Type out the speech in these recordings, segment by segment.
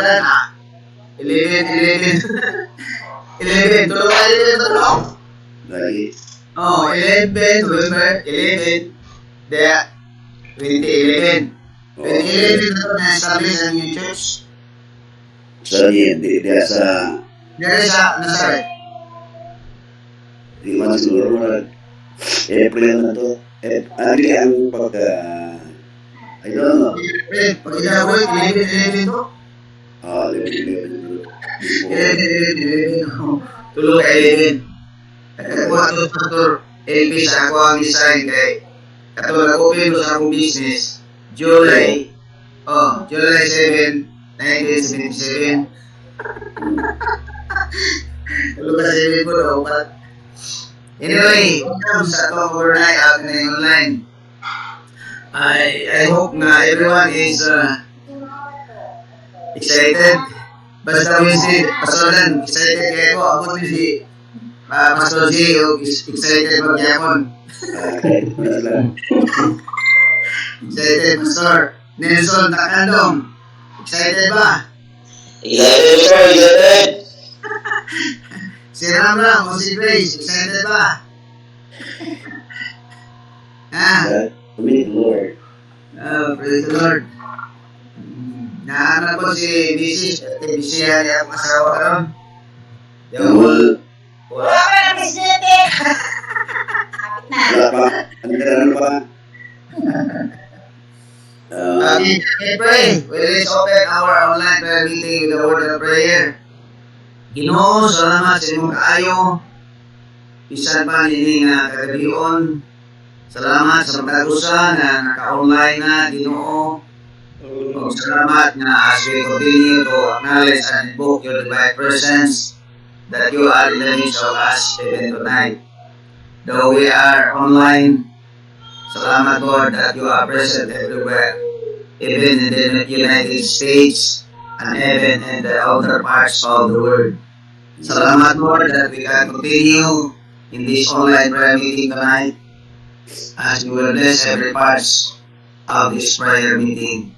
11. 11. Tulog ka 11 tulog. Lagi. Oh, 11. November 11. Daya, 2011. 2011 na ito na-establish ang new church. Sa di sa Dari sa Nazareth. di man siguro April na to. Ano ang pagka I don't know. Pag inawit, 11 to. Ah, 11. 11. Tulog ka 11. Nagkakuha to Pastor LP sa ako ang design kay katulad open sa akong business July 7, 1977. Tulog ka 7 po daw. Anyway, welcome sa itong overnight out na online. I hope na everyone is excited. Basta mo si Pastor Dan, excited kayo ko. Ako din si Pastor G, excited mag-yapon. Excited, Pastor Nelson Takandong. Excited ba? Excited, sir. Excited. Si Ramram o si Grace, excited ba? Praise the Lord. Praise the Lord. Nahanap ko si Mrs. at Bisihan niya ang asawa karon. Wala Wala pa. Ano pa? Pray. We will open our online prayer meeting with the word of prayer. Ginoo, salamat sa imong kaayo. Bisan pa nini nga kagabion. Salamat sa pag-usa na naka-online na, Ginoo. Salamat na as we continue to acknowledge and invoke your divine presence that you are in the midst of us even tonight. Though we are online, salamat Lord that you are present everywhere, even in the United States and even in the other parts of the world. Salamat Lord that we can continue in this online prayer meeting tonight as you will bless every part of this prayer meeting.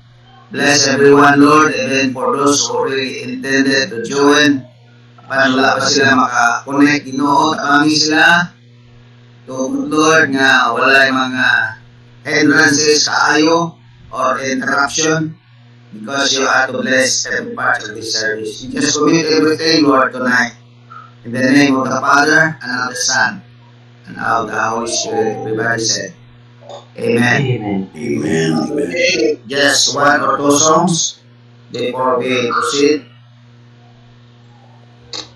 Bless everyone, Lord, even for those who really intended to join. Wala pa sila makakonect, Ginoo, tabangi sila. Tungkol, Lord, nga wala yung mga hindrances, kaayo, or interruption, because you are to bless every part of this service. You just commit everything, Lord, tonight. In the name of the Father, and of the Son, and of the Holy Spirit. Everybody said, Amen. Amen. Okay, just one or two songs before we proceed.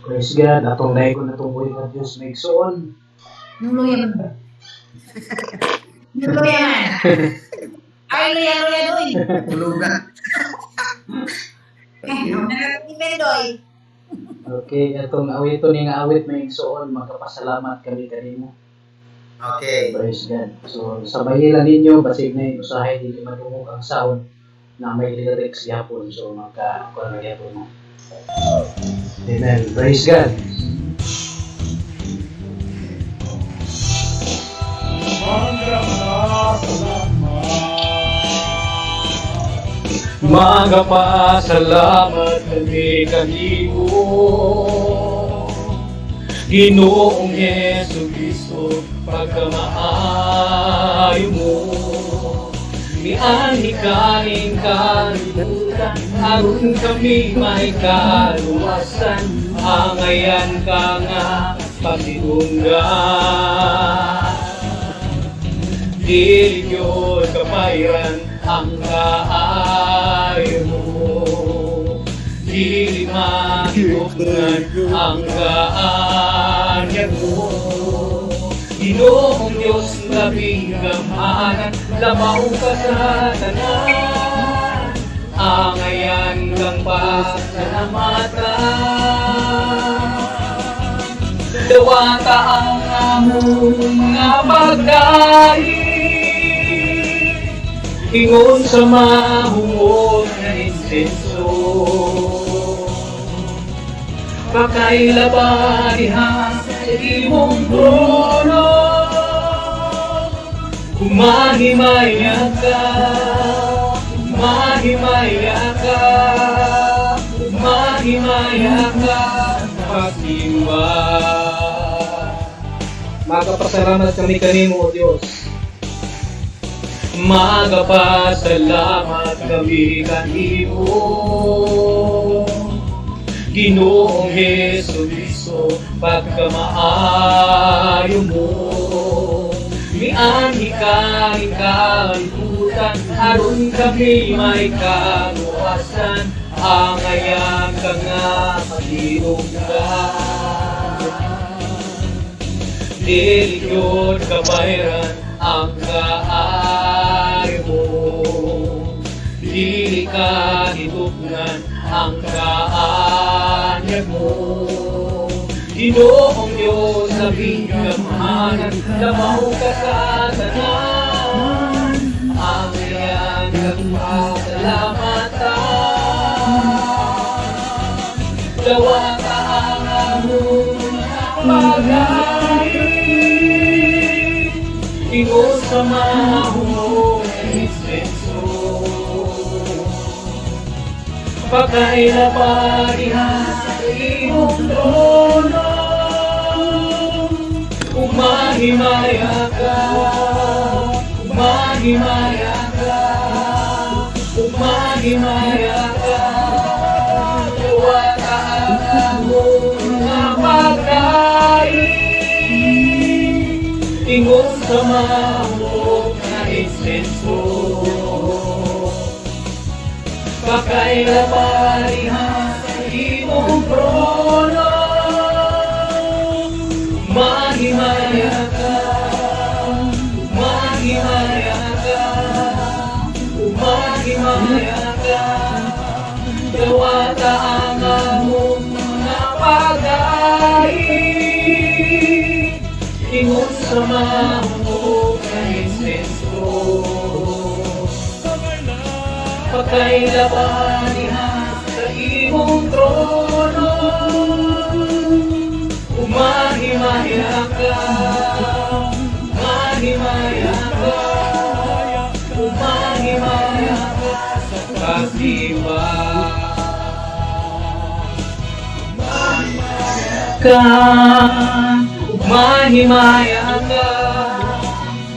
Praise God, atong dahil ko natunggoy ng Diyos may igsoon. Nuluyan mo. Nuluyan. Ay, luya, doy. Tulugan. Doy. Okay, atong awit ni nga awit may igsoon, magkapasalamat kami kanimo. Okay. Praise God. So, sabayin lang ninyo, basig na yung usahay, hindi madungog ang sound na may lyrics yapon. So, magkakuha na yapon mo. Amen. Praise God. Magpasalamat kami kanimo, Ginoong Jesu-Kristo, pagkamaayo mo. Miani kaning kalibutan, aron kami may kaluwasan, angayan ka nga pagtitunggan. Dili yun kapayran ang kaayo mo, dili matulungan ang kaanyag mo. Ginoong Diyos labing gamanan, lamaw ka sa tanan, angayan kang pasalamatan. Dawata ang among mga pagkain, ingon sa mahungod na insenso. Pakailabarihan sa imong trono, humahimaya ka, humahimaya ka, umahimaya ka pagsimba. Magpasalamat kami kanimo, O Dios. Magpasalamat kami kanimo, Ginoong Jesucristo, pagkamaayo mo. Mianhi ka, ikalimutan, aron kami may kaluwasan, angayan ka nga patinunggan. Diligyod kabayran ang kaayo mo, dili ka hitugnan ang kaanyag mo. Ginoong Diyos sa bingamanan, lamaw ka sa tanan, ang iyang nagpasalamatan. Dawa ka ang among pag-aari, ingon sa mahumong insenso. Pagkailaparihan sa iyong trono, umahimaya ka, umahimaya ka, umahimaya ka. Dawa ka ang among mga pagkain, ingon sa mahumong na insenso. Pagkailaparihan sa iyong trono, umahimaya ka, umahimaya ka, umahimaya ka. Dawata ang among mga pag-ain, ingon sa mahumong na insenso. Pagkailaparihan sa iyong trono, umahimaya ka, umahimaya ka, umahimaya ka sa pagsimba. Umahimaya ka,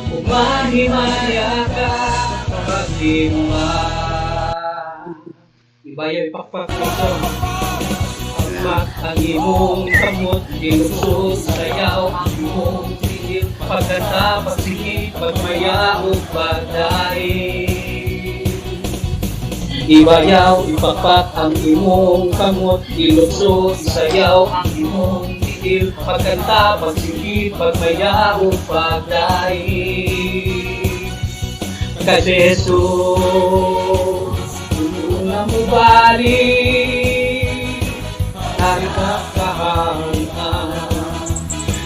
umahimaya ka sa pagsimba. Ibayaw ipakpak ito. Pagmak ang imong kamot, gilusot, sayaw ang imong tingil, pagkanta, pagsigit, pagmaya o pagdaig. Ibayaw, ipakpak ang imong kamot, gilusot, sayaw ang imong tingil, pagkanta, pagsigit, pagmaya o pagdaig. Kasi Jesus, na mo balik, harika kaharian,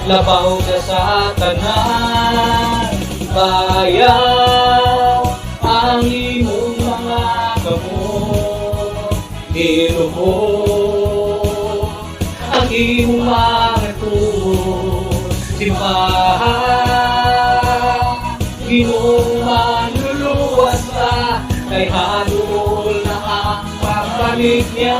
labaw ka sa tanan, bayaw ang imong mga kamot, iluhod ang imong mga tuhod, simbahan, Ginoong manluluwas ka, kay hanol na ang pagbalik niya.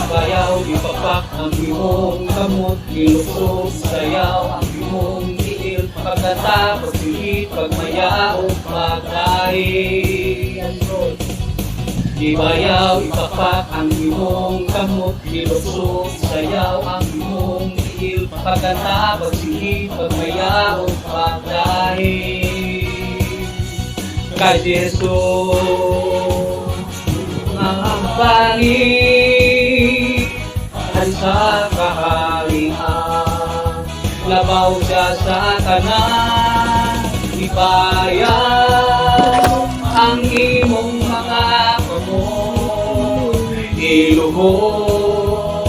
Bayaw, ipapak ang imong kamot, ilusog, sayaw ang imong tiil, pagkata, pagsigit, pagmaya o pagdaig. Ibayaw, ipapak ang imong kamot, ilusog, sayaw ang imong tiil, pagkata, pagsigit, pagmaya o pagdaig. Kay Jesus ang balik ay sa kaharian, labaw siya sa tanan, ibayaw ang imong mga kamot, iluhod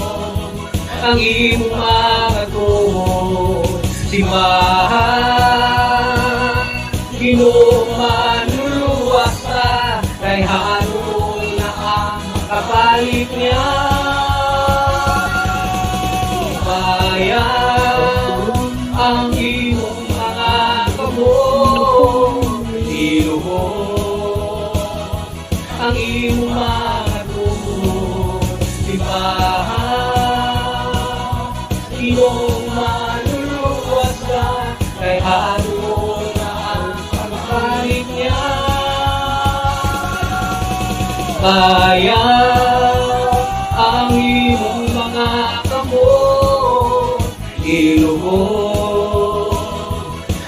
ang imong mga tuhod, simbahan, Ginoong manluluwas ka, kay hanol na ang kapalit niya. Bayaw ang imong mga kamot, iluhod ang imong mga tuhod, kaya ang imong mga kamot, ilubog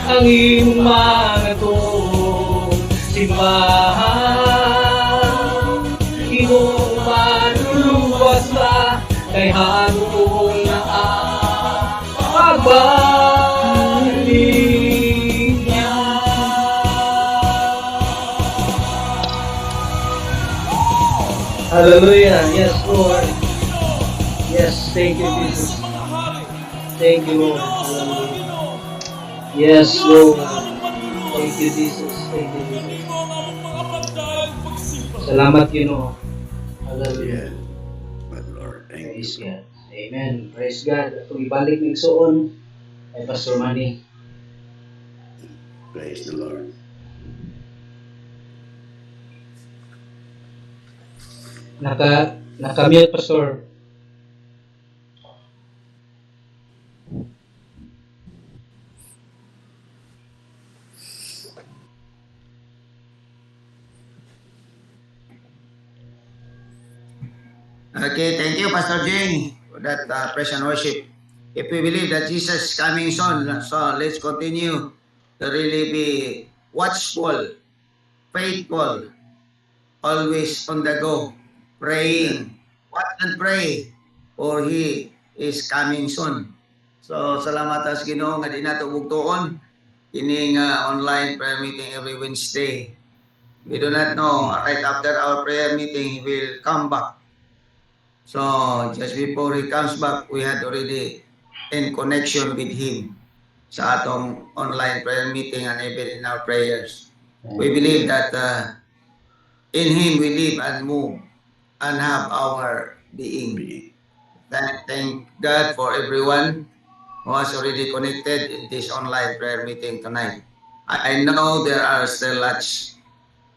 ang imong mga tuog, simbahan imong manluluwas ba kay hanon na ang pagbalik niya. Hallelujah. Yes, Lord. Yes, thank you, Jesus. Thank you, Lord. Hallelujah. Yes, Lord. Thank you, Jesus. Thank you, Jesus. Salamat, Ginoo. Hallelujah. Yeah. But Lord, thank Praise you. God. Amen. Praise God. Kung ibalik ng suon ay Pastor Manny. Praise the Lord. Naka-mute, Pastor. Okay, thank you, Pastor Jing, for that praise and worship. If we believe that Jesus is coming soon, so let's continue to really be watchful, faithful, always on the go, praying. Watch and pray, for He is coming soon. So, salamat sa Ginoo nga di nato bugtuon kining online prayer meeting every Wednesday. We do not know, right after our prayer meeting, He will come back. So, just before He comes back, we had already in connection with Him sa atong online prayer meeting and even in our prayers. We believe that in Him we live and move and have our being. Thank God for everyone who has already connected in this online prayer meeting tonight. I know there are still lots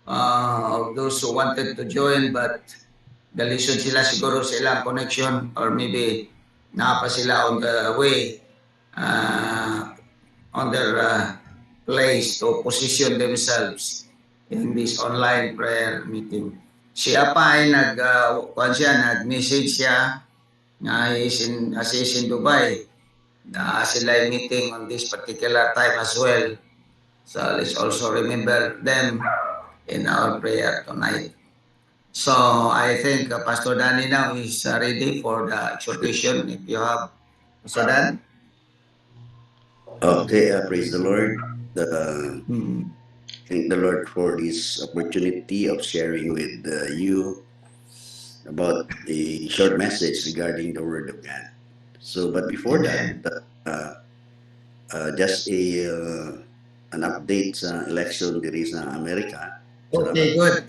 of those who wanted to join but dalisod sila siguro sa ilang connection or maybe napa sila on the way on their place to position themselves in this online prayer meeting. Siya pa ay nag-message siya na as is in Dubai na sila ay meeting on this particular time as well. So let's also remember them in our prayer tonight. So I think Pastor Danny now is ready for the exhortation. If you have, Pastor Dan. Okay, praise the Lord. Thank the Lord for this opportunity of sharing with you about a short message regarding the Word of God. So, but before that, just an update sa election diri sa Amerika. Okay, good.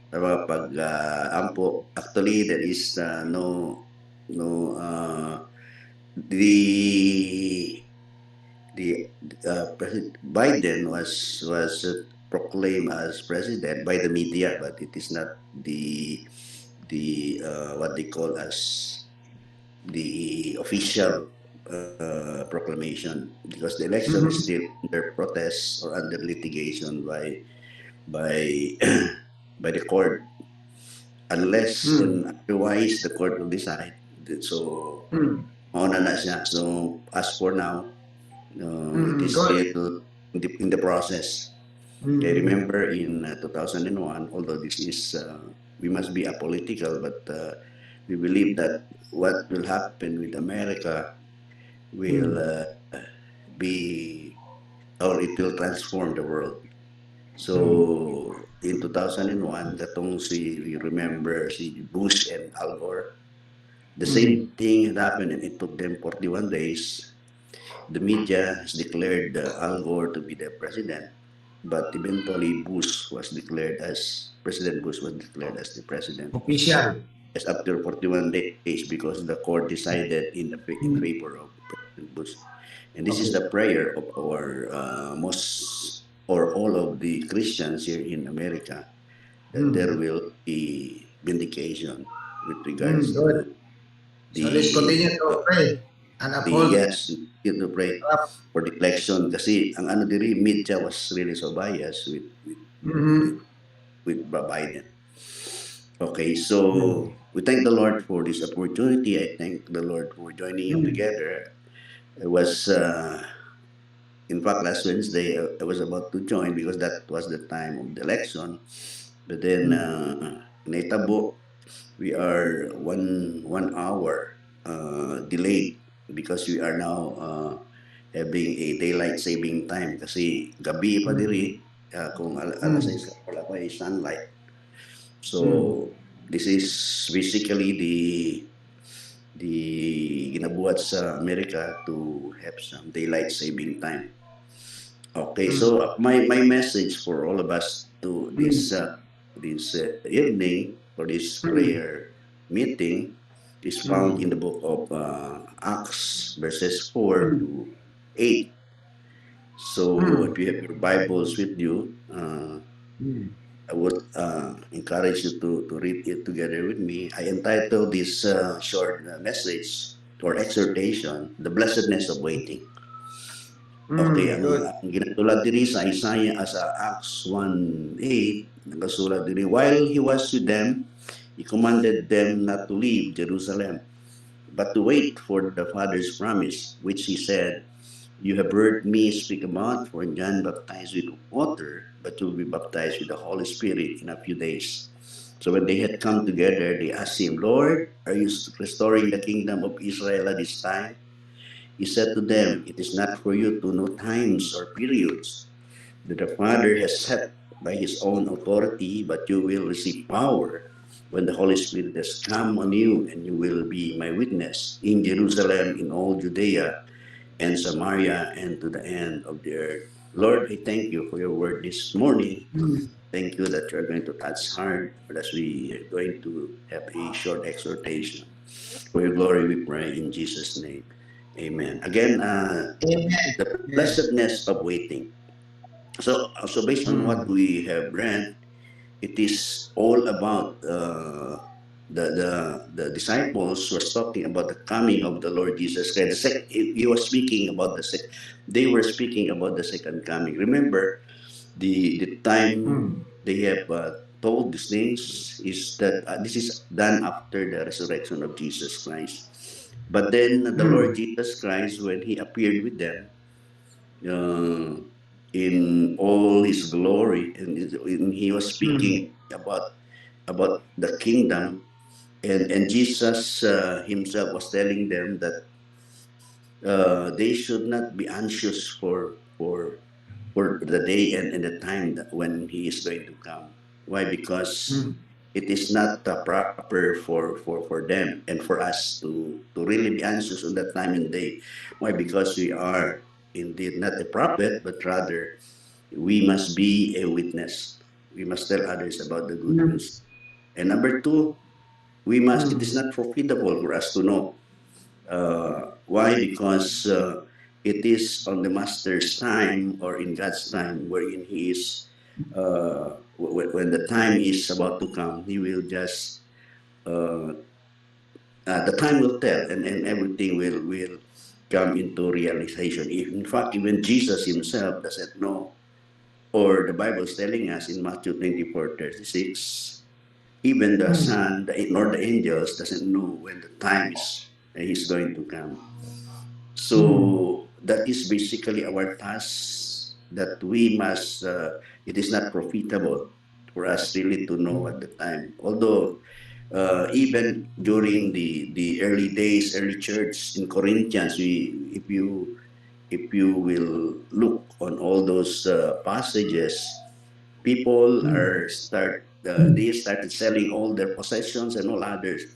Sa mga pag-ampo, actually there is no President Biden was proclaimed as president by the media, but it is not the what they call as the official proclamation, because the election is still under protest or under litigation by by the court, unless and otherwise the court will decide. So mauna na siya. So as for now, it is still in the process. I remember in 2001, although this is we must be apolitical, but we believe that what will happen with America will be, or it will transform the world. So in 2001, katong you remember si Bush and Al Gore, the same thing had happened, and it took them 41 days. The media has declared Al Gore to be the president, but eventually President Bush was declared as the president. Official. Yes, after 41 days, because the court decided in favor of President Bush. And this is the prayer of our most or all of the Christians here in America, that there will be vindication with regards to the. So let's continue to pray and uphold. Yes, you to pray for the election, kasi ang ano diri media was really so biased with Biden. Okay, so we thank the Lord for this opportunity. I thank the Lord for joining you together. It was, in fact, last Wednesday, I was about to join because that was the time of the election. But then, naitabo, we are one hour delayed because we are now having a daylight saving time kasi gabi pa diri kung alas 6 wala pa ay sunlight. So this is basically the ginabuhat sa America to have some daylight saving time. Okay, so my message for all of us to this evening for this prayer meeting is found in the book of Acts verses 4 to 8. So if you have your Bibles with you, I would encourage you to read it together with me. I entitled this short message or exhortation, The Blessedness of Waiting. Okay, ang ginatulad diri sa Isaiah sa Acts 1:8, nakasulat diri, while he was with them, he commanded them not to leave Jerusalem, but to wait for the Father's promise, which he said, you have heard me speak about, for John baptized with water, but you will be baptized with the Holy Spirit in a few days. So when they had come together, they asked him, Lord, are you restoring the kingdom of Israel at this time? He said to them, it is not for you to know times or periods that the Father has set by his own authority, but you will receive power when the Holy Spirit has come on you, and you will be my witness in Jerusalem, in all Judea and Samaria, and to the end of the earth. Lord, I thank you for your word this morning. Thank you that you're going to touch hard as we are going to have a short exhortation. For your glory we pray in Jesus' name. Amen. Again, the blessedness of waiting. So based on what we have read, it is all about the disciples was talking about the coming of the Lord Jesus Christ. He was speaking about they were speaking about the second coming. Remember, the time they have told these things is that this is done after the resurrection of Jesus Christ. But then the Lord Jesus Christ, when he appeared with them in all his glory, and he was speaking about the kingdom, and Jesus himself was telling them that they should not be anxious for the day and the time that when he is going to come. Why? Because it is not proper for them and for us to really be anxious on that time and day. Why? Because we are indeed not a prophet, but rather we must be a witness. We must tell others about the good news. And number two, it is not profitable for us to know. Why? Because it is on the Master's time or in God's time, wherein He is, when the time is about to come, He will just, the time will tell, and everything will come into realization. In fact, even Jesus Himself doesn't know, or the Bible is telling us in Matthew 24:36, even the Son nor the angels doesn't know when the time is He's going to come. So that is basically our task, that we must, it is not profitable for us really to know at the time. Although, even during the early days, early church in Corinthians, if you will look on all those passages, people they started selling all their possessions and all others.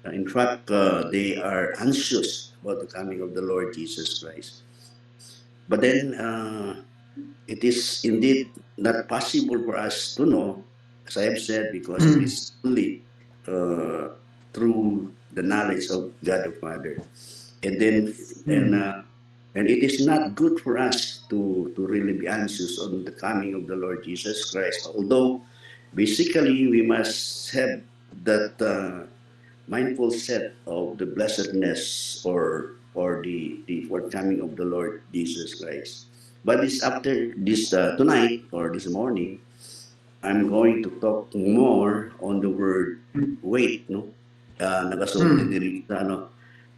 In fact, they are anxious about the coming of the Lord Jesus Christ. But then, it is indeed not possible for us to know, as I have said, because it is only through the knowledge of God the Father. And then, and it is not good for us to really be anxious on the coming of the Lord Jesus Christ. Although, basically, we must have that mindful set of the blessedness or the forthcoming of the Lord Jesus Christ. But this after this tonight or this morning, I'm going to talk more on the word wait, no? Nagasulti diri sa ano,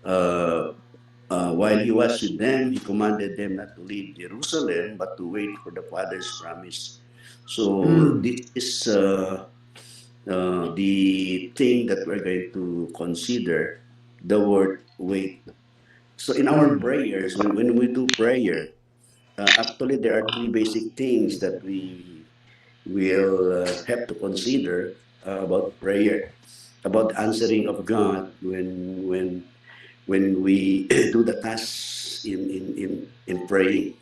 uh, while he was with them, he commanded them not to leave Jerusalem, but to wait for the Father's promise. So this is the thing that we're going to consider, the word wait. So in our prayers, when we do prayer, actually there are three basic things that we will have to consider about prayer, about the answering of God when we do the tasks in praying.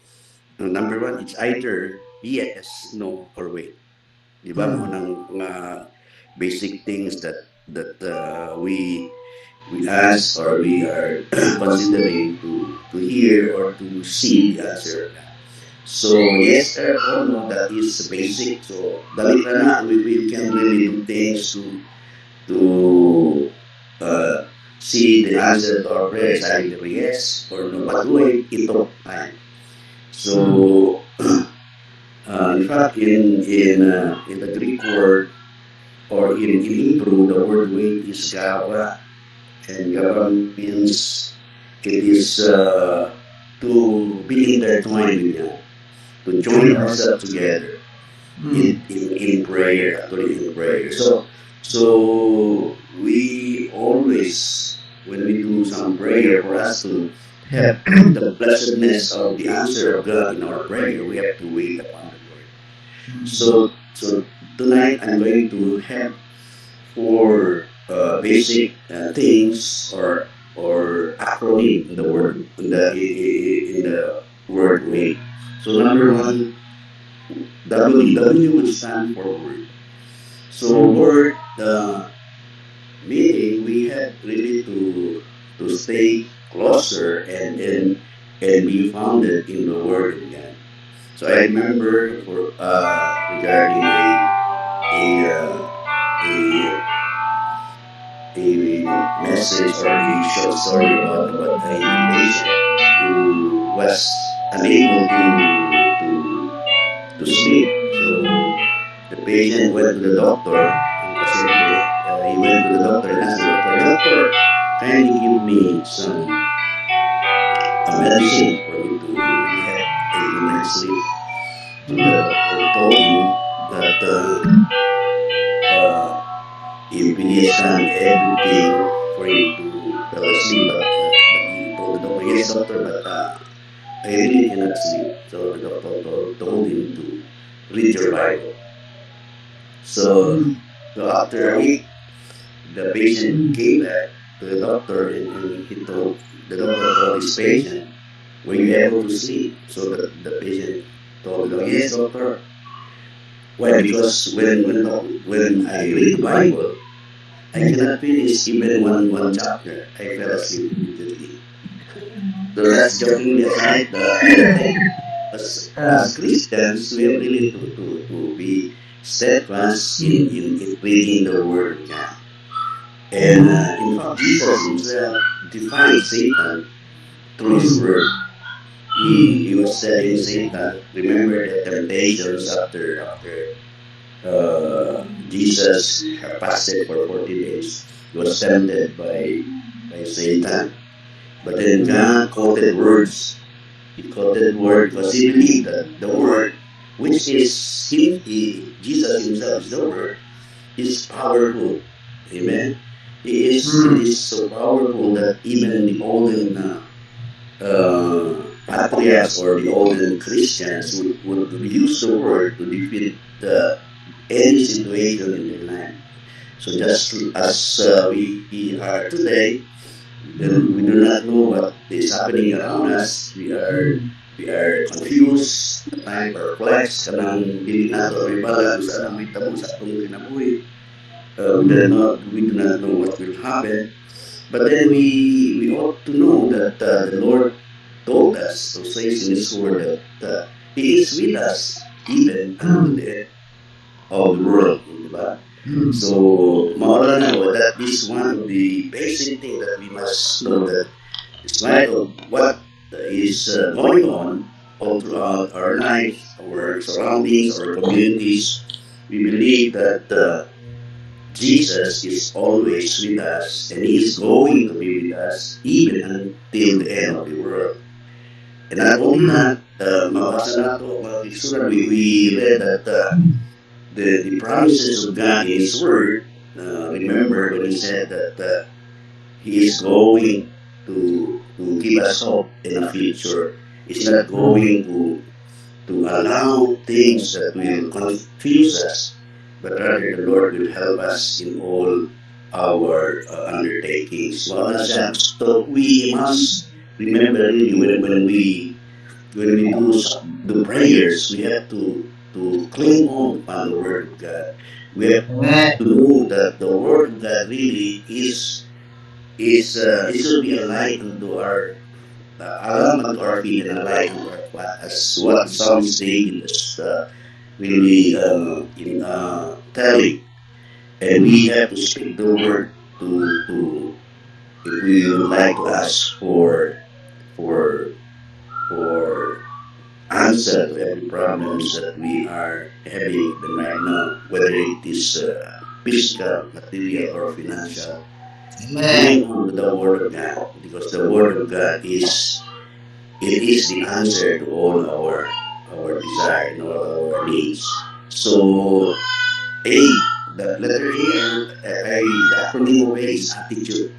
Number one, it's either yes, no, or wait. Di ba? Mo nang mga basic things that we ask or we are considering to hear or to see the answer of God. So yes or no, that is basic. So dali ra na we can really do things to uh, see the answer to our prayers, either yes or no. But wait, it took time. So in fact, in the Greek word or in Hebrew, the word wait is gava, and gava means it is to be intertwined with God, to join ourselves together in prayer, actually in prayer. So we always, when we do some prayer, for us to have the blessedness of the answer of God in our prayer, we have to wait upon the Lord. So tonight I'm going to have four basic things or acronym in the word in the word wait. So number one, W. W would stand for word. So word, meaning we have really to stay closer and be founded in the word of God. So I remember for regarding a a message or a short story about a patient who was unable to sleep. So the patient went to the doctor. Ang pasyente, he went to the doctor and asked the doctor, "Doctor, kindly give me some medicine for me to really have a good night's sleep." So the doctor told him that he has done everything for him to fell asleep, but he told the doctor, "Yes, doctor, but I really cannot sleep." So the doctor told him to read your Bible. So after a week, the patient came back to the doctor and the doctor told his patient, "Were you able to sleep?" So the patient told the doctor, "Yes, doctor." Why? Because when I read the Bible, I cannot finish even one chapter. I fell asleep immediately. So that's jokingly aside. I think as Christians, we have really to be steadfast in reading the Word of God. And in fact, Jesus himself defined Satan through his word. He was telling Satan, remember the temptations after Jesus fasted for 40 days. He was tempted by Satan. But then God quoted words. He quoted word because he believed that the word, which is Jesus himself is the word, is powerful. Amen. It is so powerful that even the olden patriarchs or the olden Christians would use the word to defeat any situation in their life. So just as we are today, we do not know what is happening around us. We are confused, at times perplexed, kanang dili nato may bala kung saan ang mahitabo sa atong kinabuhi. We do not know what will happen. But then we ought to know that the Lord told us, so says in His Word, that He is with us even unto the end of the world. Diba? So, maura na po, that is one of the basic things that we must know, that despite of what is going on all throughout our lives, our surroundings, our communities, we believe that Jesus is always with us and He is going to be with us even until the end of the world. And not only that, mabasa nato, magkisuran, we read that the promises of God in His Word, remember when He said that He is going to give us hope in a future. He's not going to allow things that will confuse us, but rather the Lord will help us in all our undertakings. Well, so we must remember really when we do prayers, we have to cling on upon the Word of God. We have to know that the Word of God really it should be a light unto our a lamp unto our feet and a light unto our path, as what the psalmist David is really telling. And we have to speak the word to if we would like to ask for for answer to every problems that we are having even right now, whether it is physical, material, or financial. Cling on to the Word of God, because the Word of God is the answer to all our desire and all our needs. So A, the letter the acronym of A is attitude.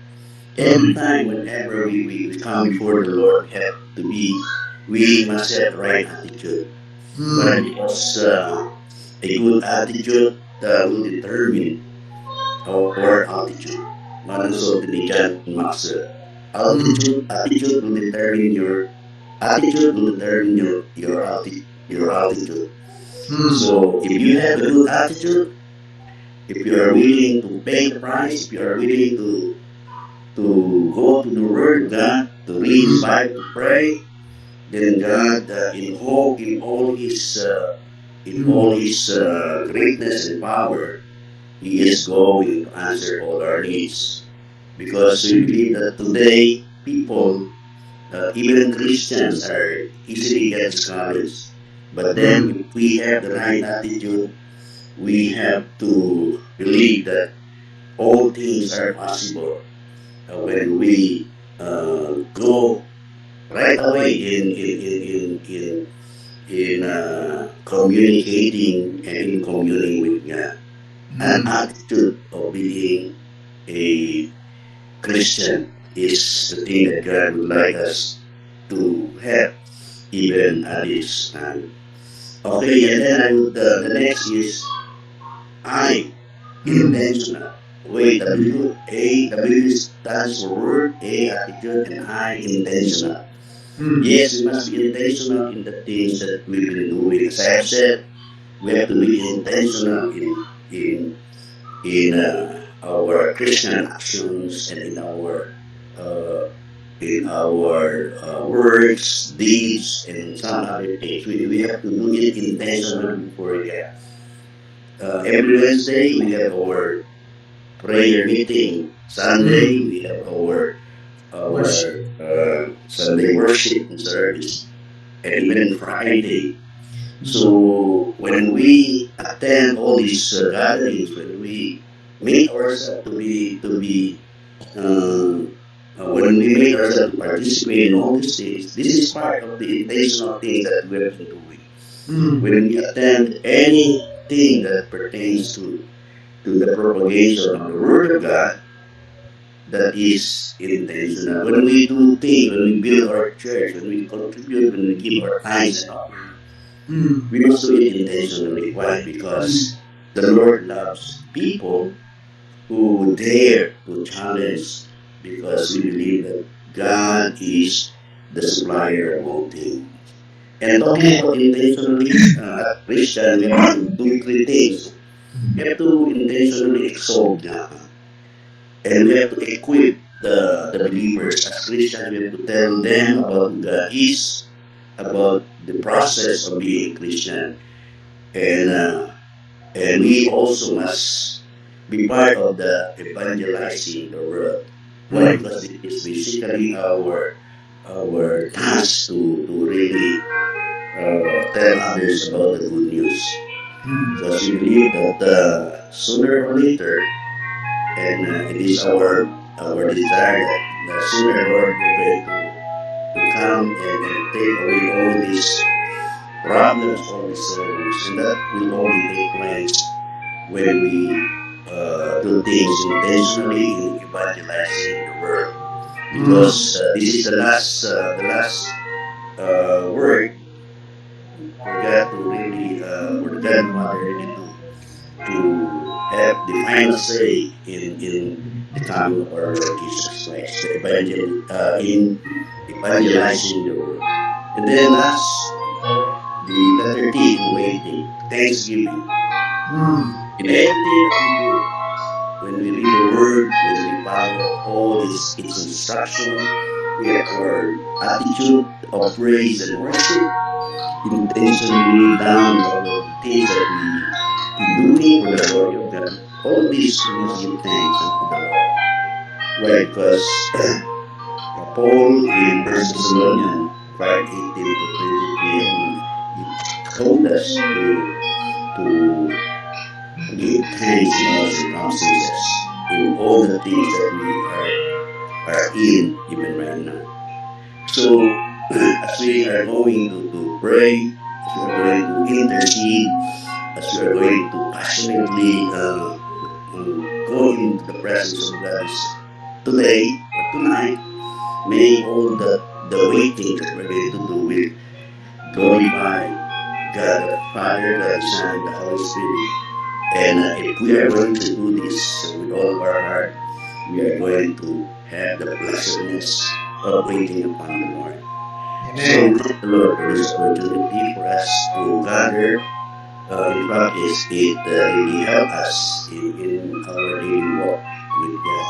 Every time, whenever we come before the Lord, we must have the right attitude. Why? Because a good attitude will determine our altitude. Manusot ni John Maxwell. Attitude will determine your altitude. So if you have a good attitude, if you are willing to pay the price, if you are willing to go to the Word of God, to read His Bible, to pray, then God, in all His greatness and power, He is going to answer all our needs. Because we believe that today people, even Christians, are easily get discouraged. But then, if we have the right attitude, we have to believe that all things are possible when we go right away in communicating and in communing with God. An attitude of being a Christian is the thing that God would like us to have even at this time. Okay, and then the next is I, intentional. Wait, W stands for word, A, attitude, and I, intentional. Yes, we must be intentional in the things that we've been doing. As I have said, we have to be intentional in our Christian actions and uh, in our words, deeds, and some other things. We have to do it intentionally before God. Every Wednesday we have our prayer meeting. Sunday we have our Sunday worship and service, and even Friday. So when we attend all these gatherings, when we make ourselves when we make ourselves to participate in all these things, this is part of the intentional things that we have been doing. When we attend anything that pertains to the propagation of the Word of God, that is intentional. When we do things, when we build our church, when we contribute, when we give our tithes and offering, we must do it intentionally. Why? Because the Lord loves people who dare to challenge, because we believe that God is the supplier of all things. And talking about intentionally, as Christian, we have to do three things. We have to intentionally exalt God. And we have to equip the believers as Christians. We have to tell them about who God is, about the process of being a Christian. And we also must be part of the evangelizing the world. Why? Because it is basically our task to really tell others about the good news. Because we believe that sooner or later, and it is our desire that sooner, Lord, you're going to come and take away all these problems, all these sorrows, and that will only take place when we do things intentionally in evangelizing the world. Because this is the last work for God to really, for the God Father really to have the final say in the coming of our Lord Jesus Christ, in evangelizing the world. And then last, the letter T in waiting, thanksgiving. In everything that we do, when we read the word, when we follow all its instruction, we have our attitude of praise and worship, intentionally down all of the things that we been doing for the glory of God. All of this we must give thanks unto the Lord. Why? Because Paul in First Thessalonians 5:18 to 23, he told us to give thanks in all circumstances, in all the things that we are in, even right now. So, as we are going to pray, as we are going to intercede, as we are going to passionately go into the presence of God today or tonight, may all the waiting that we're going to do will glorify God the Father, God the Son, and the Holy Spirit. And if we are going to do this with all of our heart, we are going to have the blessedness of waiting upon the Lord. So we thank the Lord for this opportunity for us to gather. In fact, it really helps us in our daily walk with God.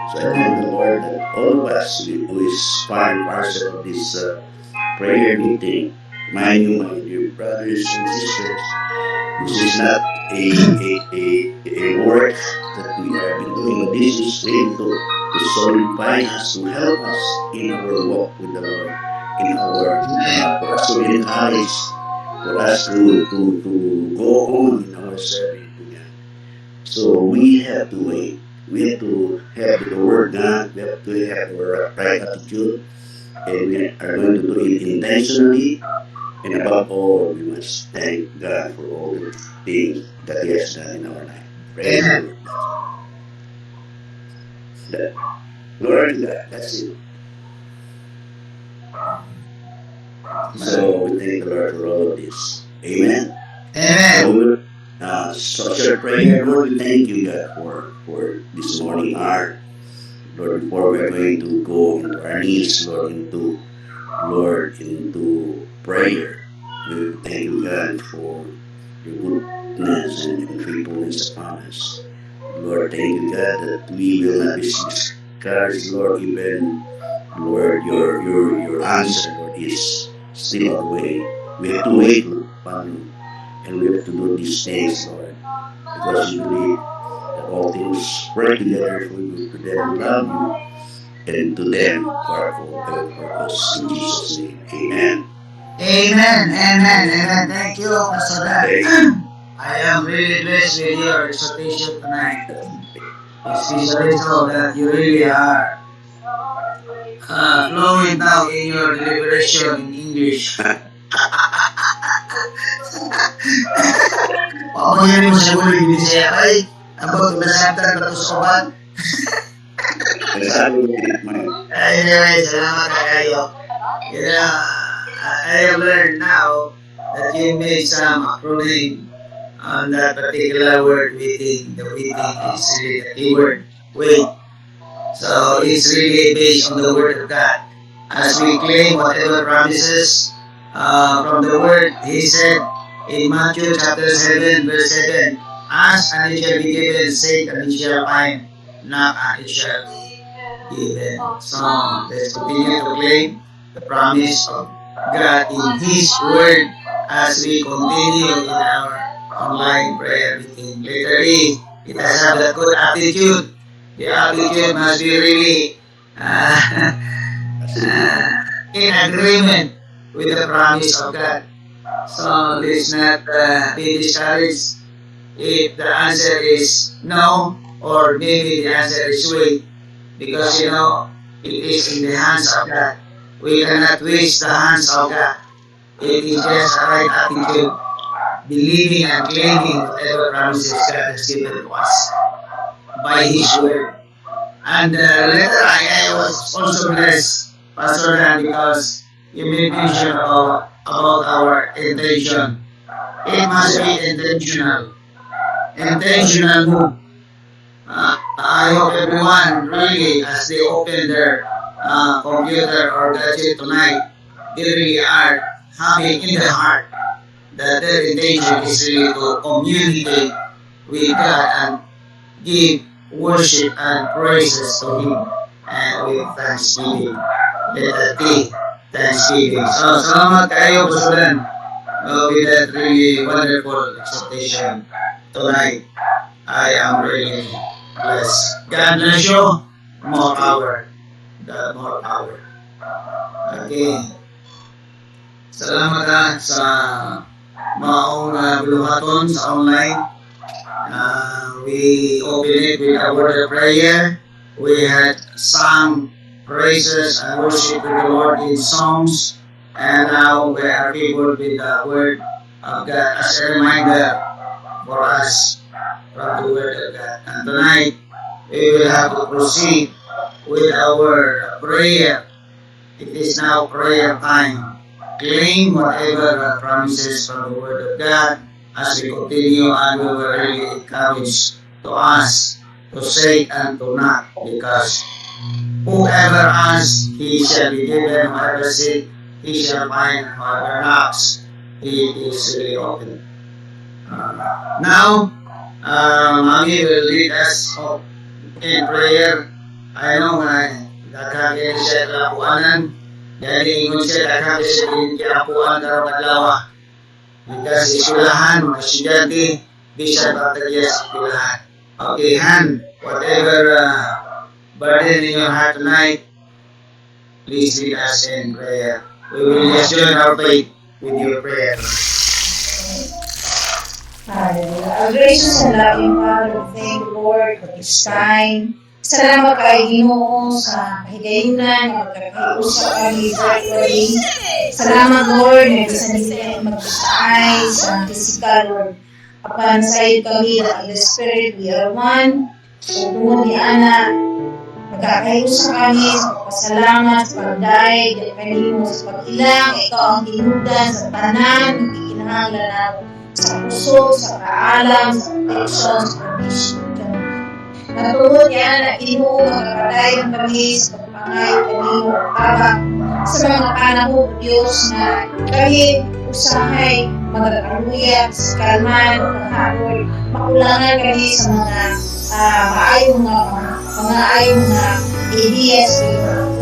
So I thank the Lord that all of us who is part and parcel of this prayer meeting, mind you, my dear brothers and sisters, this is not a work that we have been doing, but this is really to solidify us, to help us in our walk with the Lord, in our for us to be encouraged, for us to go on in our serving to God. So we have to wait. We have to have the word God. We have to have the right attitude, and we are going to do it intentionally. And above all, we must thank God for all the things that He has done in our life. Praise the Lord. Glory to God. That's it. So we thank the Lord for all of this. Amen. So we will short prayer. Lord, we thank you, God, for this morning hour. Lord, before we are going to go into our knees, into prayer, we thank you, God, for your goodness and faithfulness upon us. Lord, thank you, God, that we will not be discouraged, Lord, even, Lord, your answer, Lord, is still on the way. We have to wait, Lord, upon you, and we have to do these things, Lord, because we believe that all things work together for good to them who love you and to them who are called by your purpose. In Jesus' name, amen. Amen. Thank you, Pastor Dan. I am really blessed with your exhortation tonight. Especially so that you really are flowing now in your deliberation in English. Pamangin mo sa muli ni Bisaya ay abot nasabtan ka to sa uban. Nasabi ko tinakman. Anyway, salamat na kayo. You know, I have learned now that you made some acronym on that particular word waiting. The waiting is really the keyword. Wait. So it's really based on the word of God. As we claim whatever promises from the word, he said in Matthew chapter 7, verse 7, ask and it shall be given, seek and it shall find, knock and it shall be given. So let's continue to claim the promise of God in his word as we continue in our online prayer meeting. Letter E, let us have that good attitude. The attitude must be really in agreement with the promise of God. So let's not be discouraged if the answer is no, or maybe the answer is wait, because it is in the hands of God. We cannot waste the hands of God. It is just a right attitude, believing and claiming whatever promises God has given to us by His word. And later I was also blessed, Pastor Dan, because you made mention about our intention. It must be intentional. Intentional move. I hope everyone really, as they open their computer or gadget tonight, they really are having in their heart that their intention is really to communicate with God and give worship and praises to Him and with thanksgiving. Let that be thanksgiving. So, salamat kayo, Pastor with that really wonderful exhortation tonight. I am really blessed. God bless you. More power. God, more power. Okay. Salamat sa maong buluhaton sa online. We open it with a word of prayer. We had sung praises and worship to the Lord in songs. And now we are favored with the word of God as a reminder for us from the word of God. And tonight, we will have to proceed with our prayer. It is now prayer time. Claim whatever promises from the word of God as we continue, and we will really encourage to us to say and to not, because whoever asks, he shall be given; whoever seeks, he shall find; whoever knocks, he is really open. Now, Mami will lead us in prayer. I know na daghang siya kalapuanan, dahil ingon siya daghang siya kalapuan karong adlaw. Because eskwelahan, mga estudyante, bisan baterya sa eskwelahan. Okay, Han, whatever burden in your heart tonight, please lead us in prayer. We will just join our faith with your prayer. Hallelujah. Our gracious and loving Father, thank you, Lord, for this time. Salamat kay Ginoo sa kahigayunan na magkakausap kami virtually. Salamat, Lord, na bisan hindi magkasaay sa physical, Lord. Apan sa iyo kami na in the Spirit, we are one. So, tungod ni Ana, magkakausap kami sa pagpasalamat, sa pagdaig, at kanimo sa pag-ilang, ikaw ang tinugdan sa tanan, ikinahanglan natin sa puso, sa kaalam, sa protection, sa provision. Natulog yan na Ginoo, magkakadayon kami sa pagpangay kanimo tabang sa mga panahon, Diyos, na kahit usahay magkakaluya, sa kalman, magkakadol, makulangan kami sa mga maayong ideas.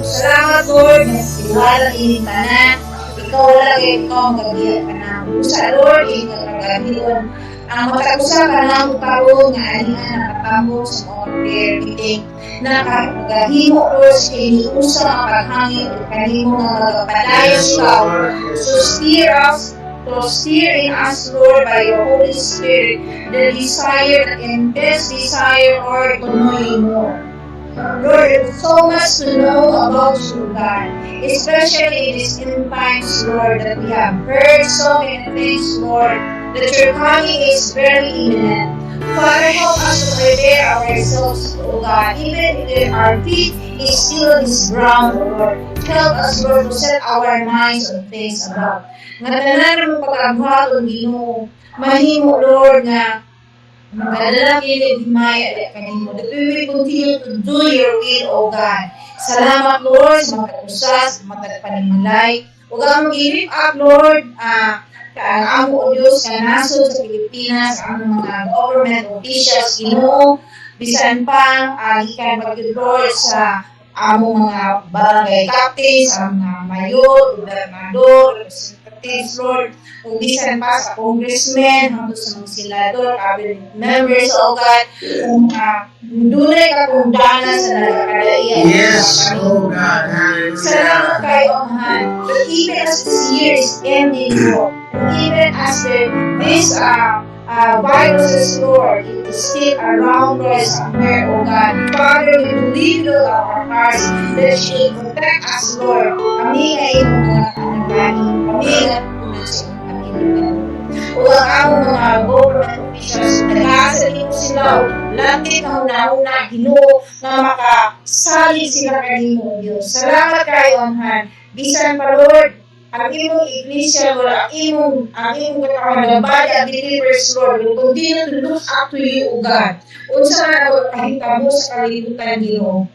Salamat, Lord, na tiwala ini tanan. Ikaw lang, ikaw magabiyak ka na. Sa Lord, ikakagabiyon ang magkausapan ng tao nga aningan nakatambok sa mga prayer meeting na kahimo Lord sa kiniusa ang paghangin at kanimo nga magpadayon ikaw. So steer in us, Lord, by your Holy Spirit, the desire, the intense desire, Lord, to know you more. Lord, there's so much to know about you, God. Especially in these end times, Lord, that we have heard so many things, Lord, that your coming is very imminent. Father, help us to prepare ourselves, O God, even if our feet is still on this ground, Lord. Help us, Lord, to set our minds on things above. Nga tanan mo pag-aghatong Ginoo, mahimo, Lord, nga magalaki ni Himaya at kanimo, that we will continue to do your will, O God. Salamat, Lord, sa mga kausas, sa mga tagpanimalay. Huwag ang mag-give up, Lord, ang amo o Diyos ka nasod sa Pilipinas, ang mga government officials, Ginoo, bisan pa, gikan pag-Lord sa among mga barangay captains, ang mga mayor, gobernador, representatives, Lord, kung bisan pa sa congressmen, hangtod sa mga senador, cabinet members, O God, kung mga dunay katungdanan sa nagkakadaiya. Yes, oh God, Salamat hallelujah. kayo, Amahan. But even as this year is ending, Lord, and even as this viruses, Lord, it is still around us somewhere, oh God. Father, we believe with all our hearts that you will protect us, Lord. Kami nga imong mga kaanagani. Kami nga tunad sa imong kamilikan. O ang among mga government officials, tagasan nimo sila, o lantit na una-una, Ginoo, nga makasalig sila kanimo, Diyos. Salamat kayo, Amahan. Bisan pa, Lord, ang imong iglesia, Lord, ang imong katawan, the body of believers, Lord, will continue to look up to you, O God. Unsa man ang kahitabo sa kalibutan, Ginoo.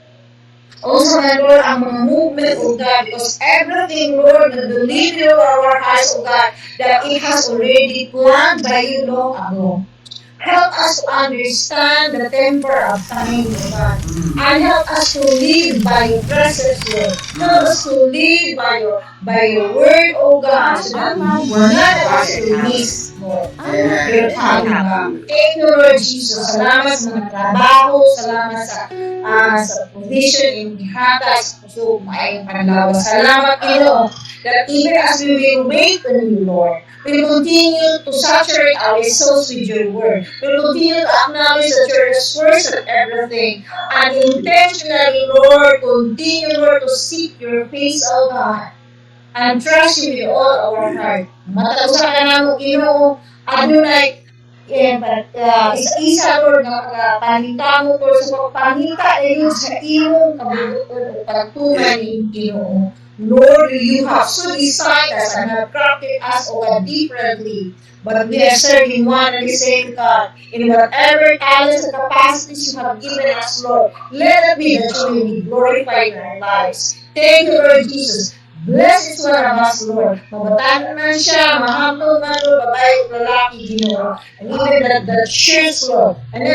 Also, my Lord, ang mga movement, O God, because everything, Lord, we believe in our hearts, O God, that it has already planned by you long ago. Help us to understand the temper of time, O God. And help us to live by your presence, Lord. Help us to live by your word, O God, so that none of us will miss, Lord, your timing, God. Thank you, Lord Jesus. Salamat sa mga trabaho, salamat sa provision in Gihata, sa puso, maayong panlawa. Salamat, Ginoo, that even as we will wait on you, Lord, we continue to saturate our souls with your word. We continue to acknowledge that you're the source of everything. And intentionally, Lord, continue, Lord, to seek your face, O God, and trust you with all our heart. Matausa ka na mo, Ginoo, adunay, isa-isa, Lord, nga panita mo, Lord, sa pagpangita ayun sa imong kabubuton o pagtunay ni Ginoo. Lord, you have so designed us and have crafted us, O God, differently. But we are serving one and the same God. In whatever talents and capacities you have given us, Lord, let it be that you will be glorified in our lives. Thank you, Lord Jesus. Bless each one of us, Lord. Mabatan man siya, mahapon man, Lord, babae o lalaki, Ginoo. And even the church, Lord. And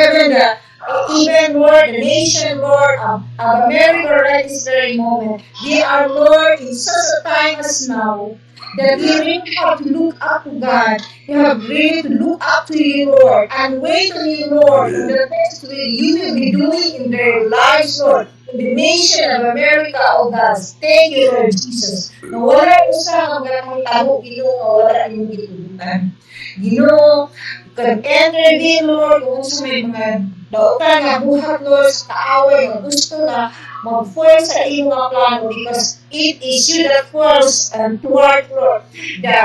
even, Lord, the nation, Lord, of America right this very moment. They are, Lord, in such a time as now, that we really have to look up to God. We have really to look up to you, Lord, and wait on you, Lord, for the things that you will be doing in their lives, Lord, in the nation of America, O God. Thank you, Lord Jesus. Na wala usa nga tamo, Ginoo, nga wala imong gitudutan. Ginoo, can intervene, Lord, kung sa may mga dautan nga buhat, Lord, sa kaaway nga gusto na mag-force sa iyong mga plano, because it is you that force and thwart, Lord, the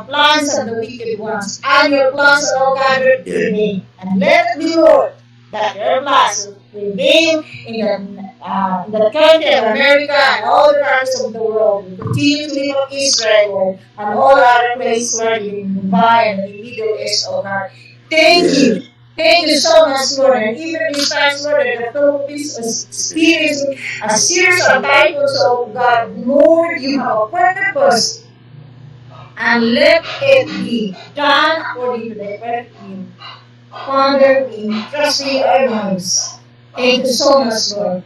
plans of the wicked ones, and your plans are all God will prevail. And let it be, Lord, that your plans will prevail in the country of America and all the parts of the world. We continue to live up Israel, Lord, and all other places where you Dubai and the Middle East, oh God. Thank you. Thank you so much, Lord. And even these times, Lord, that the Philippines is experiencing a series of typhoons, oh God. Lord, you have a purpose. And let it be done according to the perfect will. Father, we trust in our lives. Thank you so much, Lord.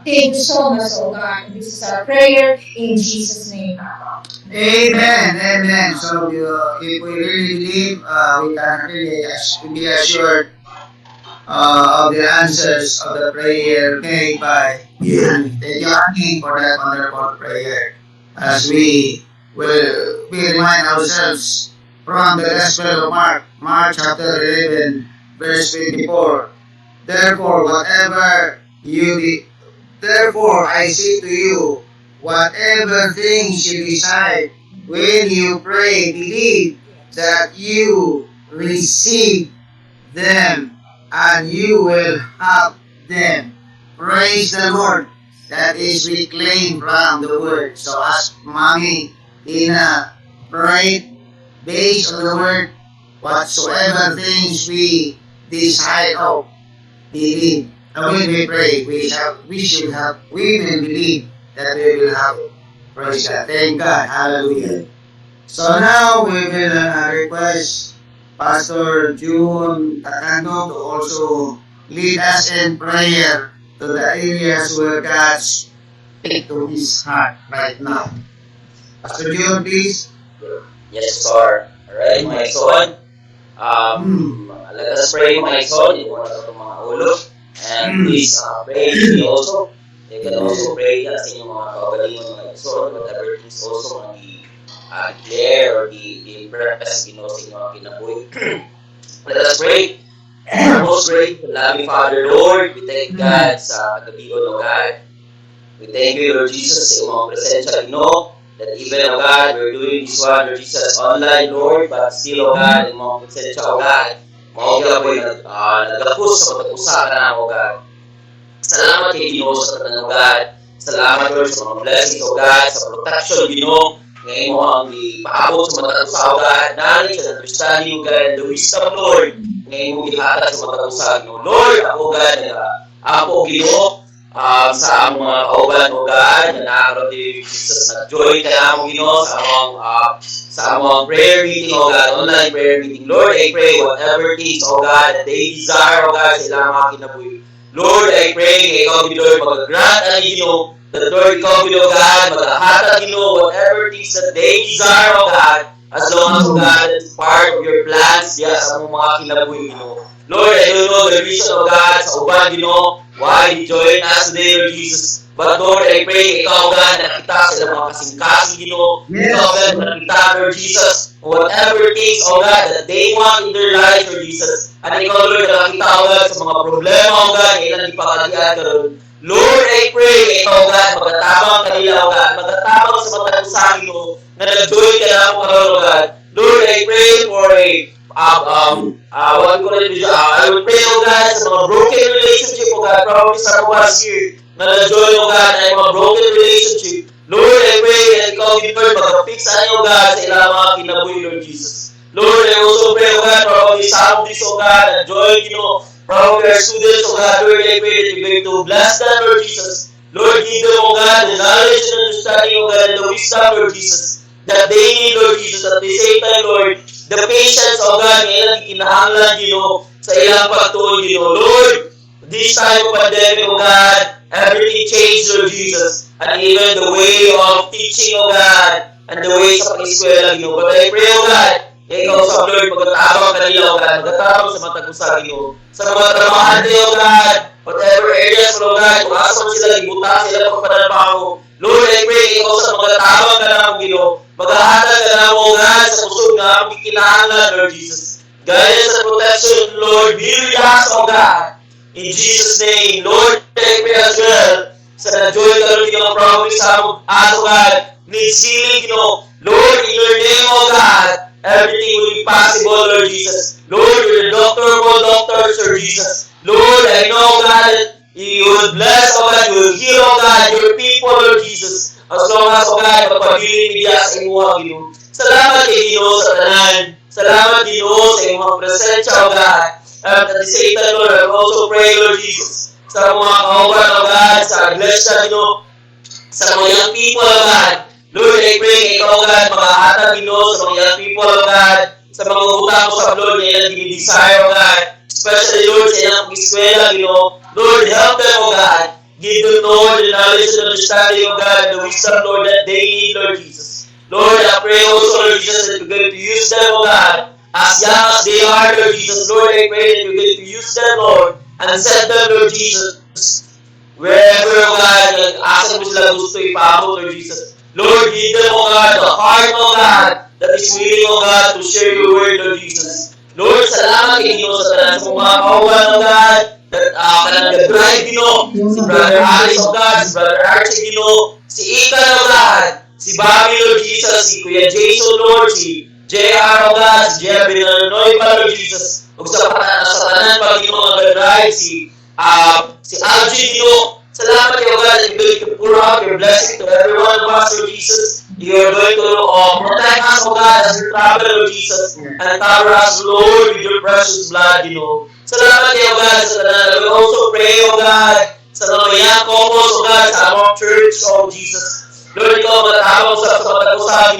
Thank you so much, oh God. And this is our prayer in Jesus' name. Amen, amen. So if we really believe, we can really be assured of the answers of the prayer made by Annie. Thank you, Annie, for that wonderful prayer. As we remind ourselves from the Gospel of Mark, Mark chapter 11, verse 24. Therefore I say to you, whatever things you decide when you pray, believe that you receive them and you will have them. Praise the Lord. That is reclaimed from the word. So as Mommy Ina prayed, based on the word, whatsoever things we decide of, believe. And when we pray, we will believe that we will have. Praise God. Thank God. Hallelujah. So now we will request Pastor June Takando to also lead us in prayer to the areas where God's speak to his heart right now. Pastor John, please. Yes, sir. Alright, mga son. Let us pray, mga son. Ito na itong mga ulo. And please pray with me also. You can also pray sa inyong mga kaugalingon, mga son. Whatever things also mga declare or i-press sa inyong kinabuhi. Let us pray. Most great, loving Father, Lord, we thank God sa kagabion, O God. We thank you, Lord Jesus, sa iyong presensya, Ginoo, that even, O God, we're doing this one, Lord Jesus, online, Lord, but still, O God, iyong presensya, O God, mauga po yung nagapos sa pagkakusakan na, O God. Salamat kay Ginoo sa tanang, O God. Salamat, Lord, sa mga blessings, O God, sa protection, Ginoo. Ngayon mo ang ipaabot sa mga tagusa, O God, knowledge and understanding, O God, the wisdom, Lord. Ngayon mo ihatag sa mga tagusa, Ginoo. Lord, ako, God, ako, Ginoo, sa among mga kauban, O God, na nakakaroon din Jesus, nag-join ka na mo, Ginoo, sa among prayer meeting, O God, online prayer meeting. Lord, I pray whatever things, O God, that they desire, O God, sa ilang mga kinabuhi. Lord, I pray, ikaw, Lord, mag-grant ang Ginoo, that Lord, ikaw, O God, mag-ahatag, Ginoo, whatever things that they desire, O God, as long as, O God, it's part of your plans, yes, sa mga kinabuhi, Ginoo. Lord, I don't know the reason, O God, sa uban, Ginoo, why you join us today, Lord Jesus. But Lord, I pray, ikaw, God, nakita sa mga kasing-kasing, Ginoo. Ikaw, God, nakita, Lord Jesus, whatever things, O God, that they want in their lives, Lord Jesus. At ikaw, Lord, nakita, O God, sa mga problema, O God, ilang ipakalian ka, Lord. Lord, I pray, ikaw, God, magatabang kanila, O God, magatabang sa mga tagusahin, Ginoo, na nag-join ka na ako, O God. Lord, I pray for I will pray, O God, sa mga broken relationship, O God, probably sa mga here, na na-join, O God, na mga broken relationship. Lord, I pray that ikaw, Lord, mag-fix O God, sa ilang mga kinabuhi, Lord Jesus. Lord, I also pray, O God, probably some of this, O God, and join, probably our students, O God, Lord, I pray that you're going to bless them, Lord Jesus. Lord, give them, O God, the knowledge and understanding, O God, and the wisdom, Lord Jesus, that they need, Lord Jesus, at the same time, Lord, the patience, O God, na ilang kinahanglan, sa ilang pagtuloy, Lord, this time of pandemic, O God, everything changed, Lord Jesus, and even the way of teaching, O God, and the way sa pag-eskwela, But I pray, O God, ikaw sa Lord, magatabang kanila, O God, magatabang sa matag-usag, sa mga trabahante, O God, whatever areas, O God, kung asan sila, ibuta sila pagpanalpaho. Lord, I pray, ikaw sa magatabang ka na, maghahatag ka na, O God, sa kusog na ang kinahanglan, Lord Jesus. Guidance and protection, Lord, be with us, O God. In Jesus' name, Lord, I pray as well, sa na-join ka, Lord, yung promise sa O God, needs healing, Lord, in your name, O God, everything will be possible, Lord Jesus. Lord, you're the doctor of all doctors, Lord Jesus. Lord, I know, God, that you will bless, O God, you will heal, O God, your people, Lord Jesus. As long as, O God, magpabiling media sa imuha, Ginoo. Salamat kay Ginoo sa tanan. Salamat, Ginoo, sa iyong presensya, O God. At the same time, Lord, I also pray, Lord Jesus, sa mga kauban, O God, sa iglesia, Ginoo, sa mga young people, O God. Lord, I pray, ikaw, O God, makahatag, Ginoo, sa mga young people, O God, sa mga utang ko sa Lord, na ilang dinidesire, O God. Especially, Lord, sa ilang eskwela, Ginoo. Lord, help them, O God. Give them, Lord, the knowledge and understanding, O God, the wisdom, Lord, that they need, Lord Jesus. Lord, I pray also, Lord Jesus, that you're going to use them, O God, as young as they are, Lord Jesus. Lord, I pray that you're going to use them, Lord, and send them, Lord Jesus, wherever, O God, asan mo sila gusto ipaabot, Lord Jesus. Lord, give them, O God, the heart, O God, that is willing, O God, to share your word, Lord Jesus. Lord, salamat kay Ginoo sa tanan sa mga kauban, O God, that kanang nag-drive, Ginoo, si Brother Alice, O God, si Brother Archie, Ginoo, si Ikan, O God, si Bobby, Lord Jesus, si Kuya Jason, Lord, si JR, O God, si JR Binanoy pa, Lord Jesus, ug sa tanan pa, Ginoo, ang nag-drive, si Algie, Ginoo. Salamat, O God, that you're going to pour out your blessing to every one of us, Lord Jesus. You're going to protect us, O God, as we travel, Lord Jesus, and cover us, Lord, with your precious blood, Salamat, O God, sa tanan. We also pray, O God, sa mga young couples, O God, sa among church, O Jesus. Lord, ikaw, matawag sa matag-usa,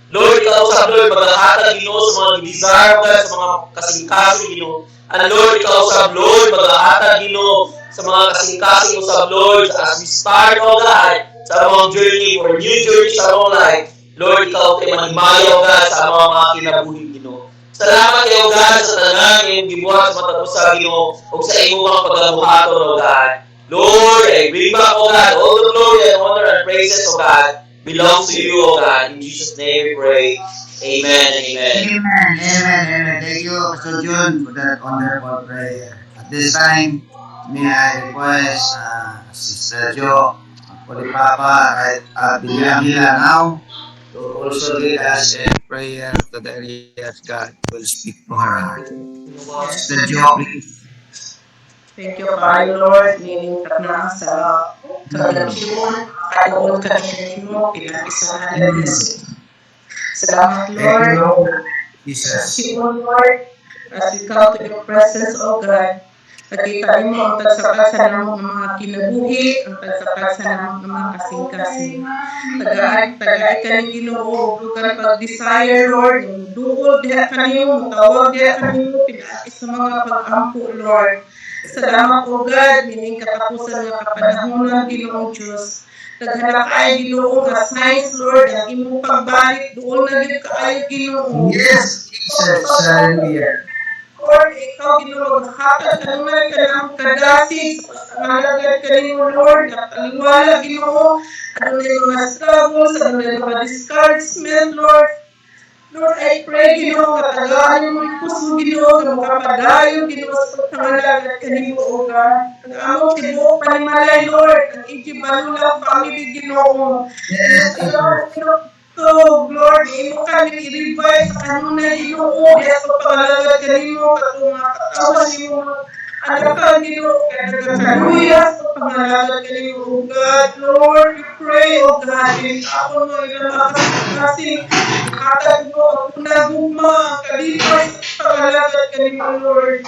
Lord, ikaw usab, Lord, maghahatag, Ginoo, sa mga desire, God, sa mga kasing-kasing, Ginoo. And Lord, ikaw usab, Lord, maghahatag, Ginoo, sa mga kasing-kasing usab, Lord, as we start, oh God, sa among journey or new journey sa among life. Lord, ikaw kay manimayaw, God, sa mga kinabuhi, Ginoo. Salamat kayo, God, sa tanan ngayong gibuhat sa matag usa, Ginoo, ug sa imong pagabuhaton, oh God. Lord, I bring back, oh God, all the glory and honor and praises, oh God, belongs to you, oh God. In Jesus' name we pray. Amen and amen. Amen. Thank you, Pastor John, for that wonderful prayer. At this time, may I request Sister Jo, Holy Papa, right at Bilyang Hila now, to also lead us in prayer to the areas God will speak to her. Sister Jo, please. Thank you, Father Lord, nining na sa kagabion, kadoon ka kanimo, pinakisahan ng Jesus. Salamat, Thank you, Lord. Lord Jesus. Siyon, Lord, as we come to your presence, O God, nakita nimo ang tagsakal sa namong mga kinabuhi, ang tagsakal sa namong mga kasing-kasing. Tagay ka ni Ginoo, dukan pag-desire, Lord, yung dugol diha kanimo, mutawag diha kanimo, pinaagi sa mga pag-ampo, Lord. Salamat, O God, nining katapusan nga kapanahonan, Ginoong Diyos. Naghanap kaayo, Ginoo, nga signs, Lord, ang imong pagbalik, doon na gyud kaayo, Ginoo. Yes, Jesus. Hallelujah. Lord, ikaw, Ginoo, maghatag kanunay ka ng kadasig sa pagpangalagad kanimo, Lord, na paliwala, Ginoo, adunay mga struggles, adunay mga discouragement, Lord. Lord, I pray, Ginoo, nga tagaan yung mga puso, Ginoo, nga makapadayon, Ginoo, sa pagpangalagad kanimo, O God. Ang among tibuok panimalay, Lord, ang Ijibalulang family, Ginoo. Yes, Salamat, Jesus. Ginoo. Lord, imo kami i-revive sa kanunay, Ginoo, diya sa pagpangalagad kanimo, katong mga katawan nimo, anak ka, Ginoo, kadagakaluya sa pagpangalagad kanimo, O God. Lord, we pray, O God, pinitapon mo ilang mga kasing-kasing, ihatag mo ang unang gugma, ang kalipay sa pagpangalagad kanimo, Lord.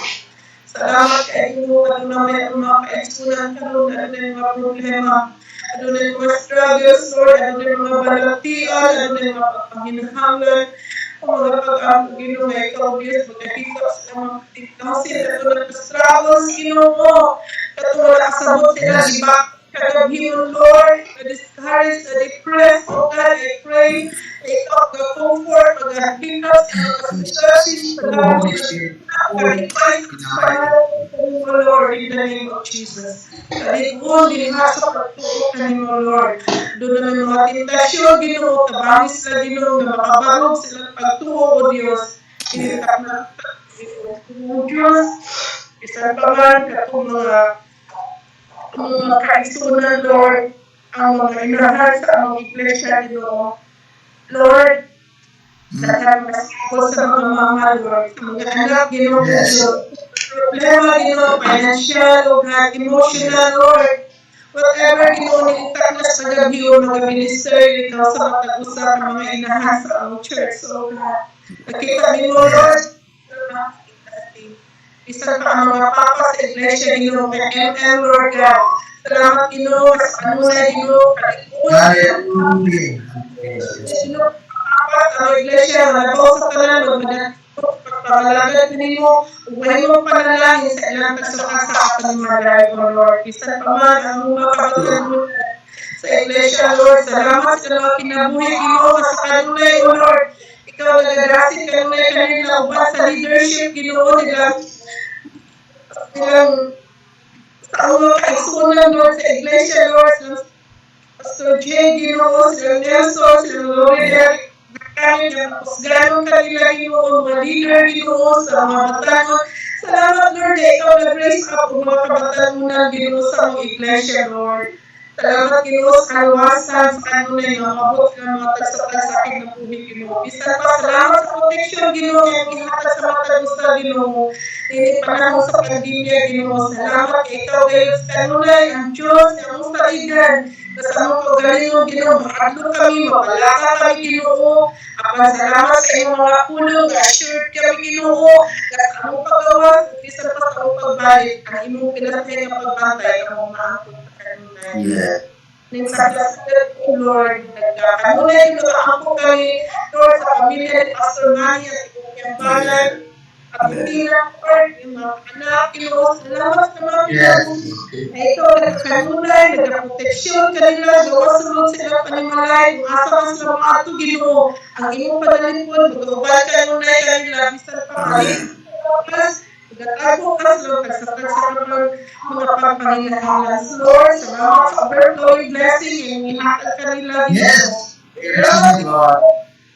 Salamat kay Ginoo, adunay mga kaigsunan karon, adunay mga problema, adunay mga struggles, Lord, adunay mga balaktian, adunay mga pagpahinahanglan, o mga pag-ampo, Ginoo, nga ikaw, Diyos, magkahikap sa mga katigtasin, katulad ng struggles, Ginoo, katulad nakasabot sila, Yes. giba, kadaghiyon, Lord, na-discouraged, na-depressed, O God, I pray, na ikaw mag-comfort, mag-hikap sa mga kasing-kasing, salamat Holy sa Spirit. kalipay sa pangalan kanimo, Lord, in the name of Jesus. Kalig-on dinha sa pagtuo kanimo, Lord. Doon na may mga tentasyon, Ginoo, tabangis na, Ginoo, na makabarog silang pagtuo, O Diyos. Initak na o Diyos, isan pa man katong mga kaisunan, Lord, ang mga inahan sa among iglesia, Ginoo. Lord, daghan mas ko sa mga mama, Lord, sa mga anak, Ginoo, Yes. problema, Ginoo, financial, O God, emotional, Lord. Whatever, Ginoo, nilitak na sa gabi o mga minister, ikaw sa matag-usa ka mga inahan sa among church, O God. Nakita nimo, Lord, bisan pa ang mga papa sa iglesia, Ginoo, kay MM, Lord God. Salamat, Ginoo, sa kanunay, Ginoo, kalikuan, Hallelujah. Ginoo, apat ang iglesia, labaw sa tanan, pagpangalagad kanimo, uwahin mo panalangin sa ilang tagsakal sa kapanimalay, O Lord. Bisan pa man ang mga kabatan mo sa iglesia, Lord. Salamat sa mga kinabuhi, Ginoo, sa kanunay, O Lord. Ikaw nagadasin kanunay kanila uban sa leadership, Ginoo, nilang sa mga kaigsunan, Lord, sa iglesia, Lord, sa Pastor J, Ginoo, sila Nelson, sila Lorena, kami na pusganon kanila, Ginoo, mga leader, Ginoo, sa mga batanon. Salamat, Lord, na ikaw nag-raise up ang mga kabatanunan, Ginoo, sa mga iglesia, Lord. Salamat, Ginoo, sa kaluwasan, sa kanunay, nga mabot sila mga tagsakal-sakit na buhi, Ginoo. Bisan pa, salamat sa protection, Ginoo, nga ihatag sa matagusta, Ginoo. Nini panahon sa pandemya, Ginoo. Salamat kay ikaw, gayud sa kanunay, ang Diyos, ang mong saligan, sa among kaugalingon, Ginoo, maadlo kami, mapalaka kami, Ginoo. Apan salamat sa imong mga pulong, assured kami, Ginoo, nga sa among paggawas, bisan pa sa among pagbalik, ang imong pinasay nga pagbantay, among maangkot sa kanunay. Yeah. Ning sa Lord, kanunay nagaampo kami Lord sa pamilya ni Pastor Manny at ibang balay at hindi na Lord yung mga anak Ginoo salamat sa mga pinagmumulong na ikaw nagkakanunay nagkaproteksyon kanila gawasulod sa ilang panimalay kung asa man sila maato Ginoo ang imong panalipod mag-ubay kanunay kanila bisan pa kami Nagatago ka sa pagsakad sa mga pangpanginahalan. So Lord, salamat sa overflowing blessing yung inakal kanila. Yes. Yes, Lord.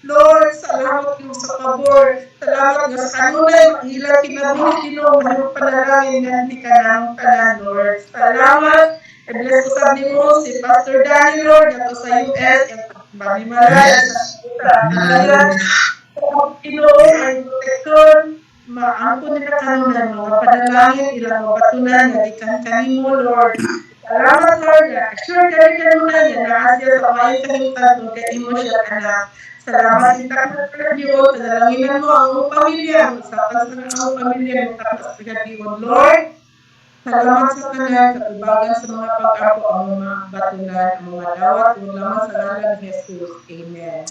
Lord, salamat mo sa pabor. Salamat nga sa kanunay, ang ilang kinabuhi Ginoo, mayroong panalangin nga hindi ka nang tanan, Lord. Salamat. I-bless ko sa mo si Pastor Danny, Lord, ato sa US, yung pagmamimalay sa Himalayan. Ginoo, may protection, maangko nila kanunay, mga panalangin, ilang mabatunan, nga ikan kanimo, Lord. Salamat, Lord, nga assure ka rin kanunay, nga naasya sa maayong kahimtan, kung kaimo siya anak. Salamat intak na Panginoon, panalanginan mo ang iyong pamilya, magsapas na ang iyong pamilya, magtapas na Panginoon, Lord. Salamat sa tanan, katubagan sa mga pag-apo, ang mga batunan, ang mga dawat, kung lamang sa ngalan ni Jesus. Amen.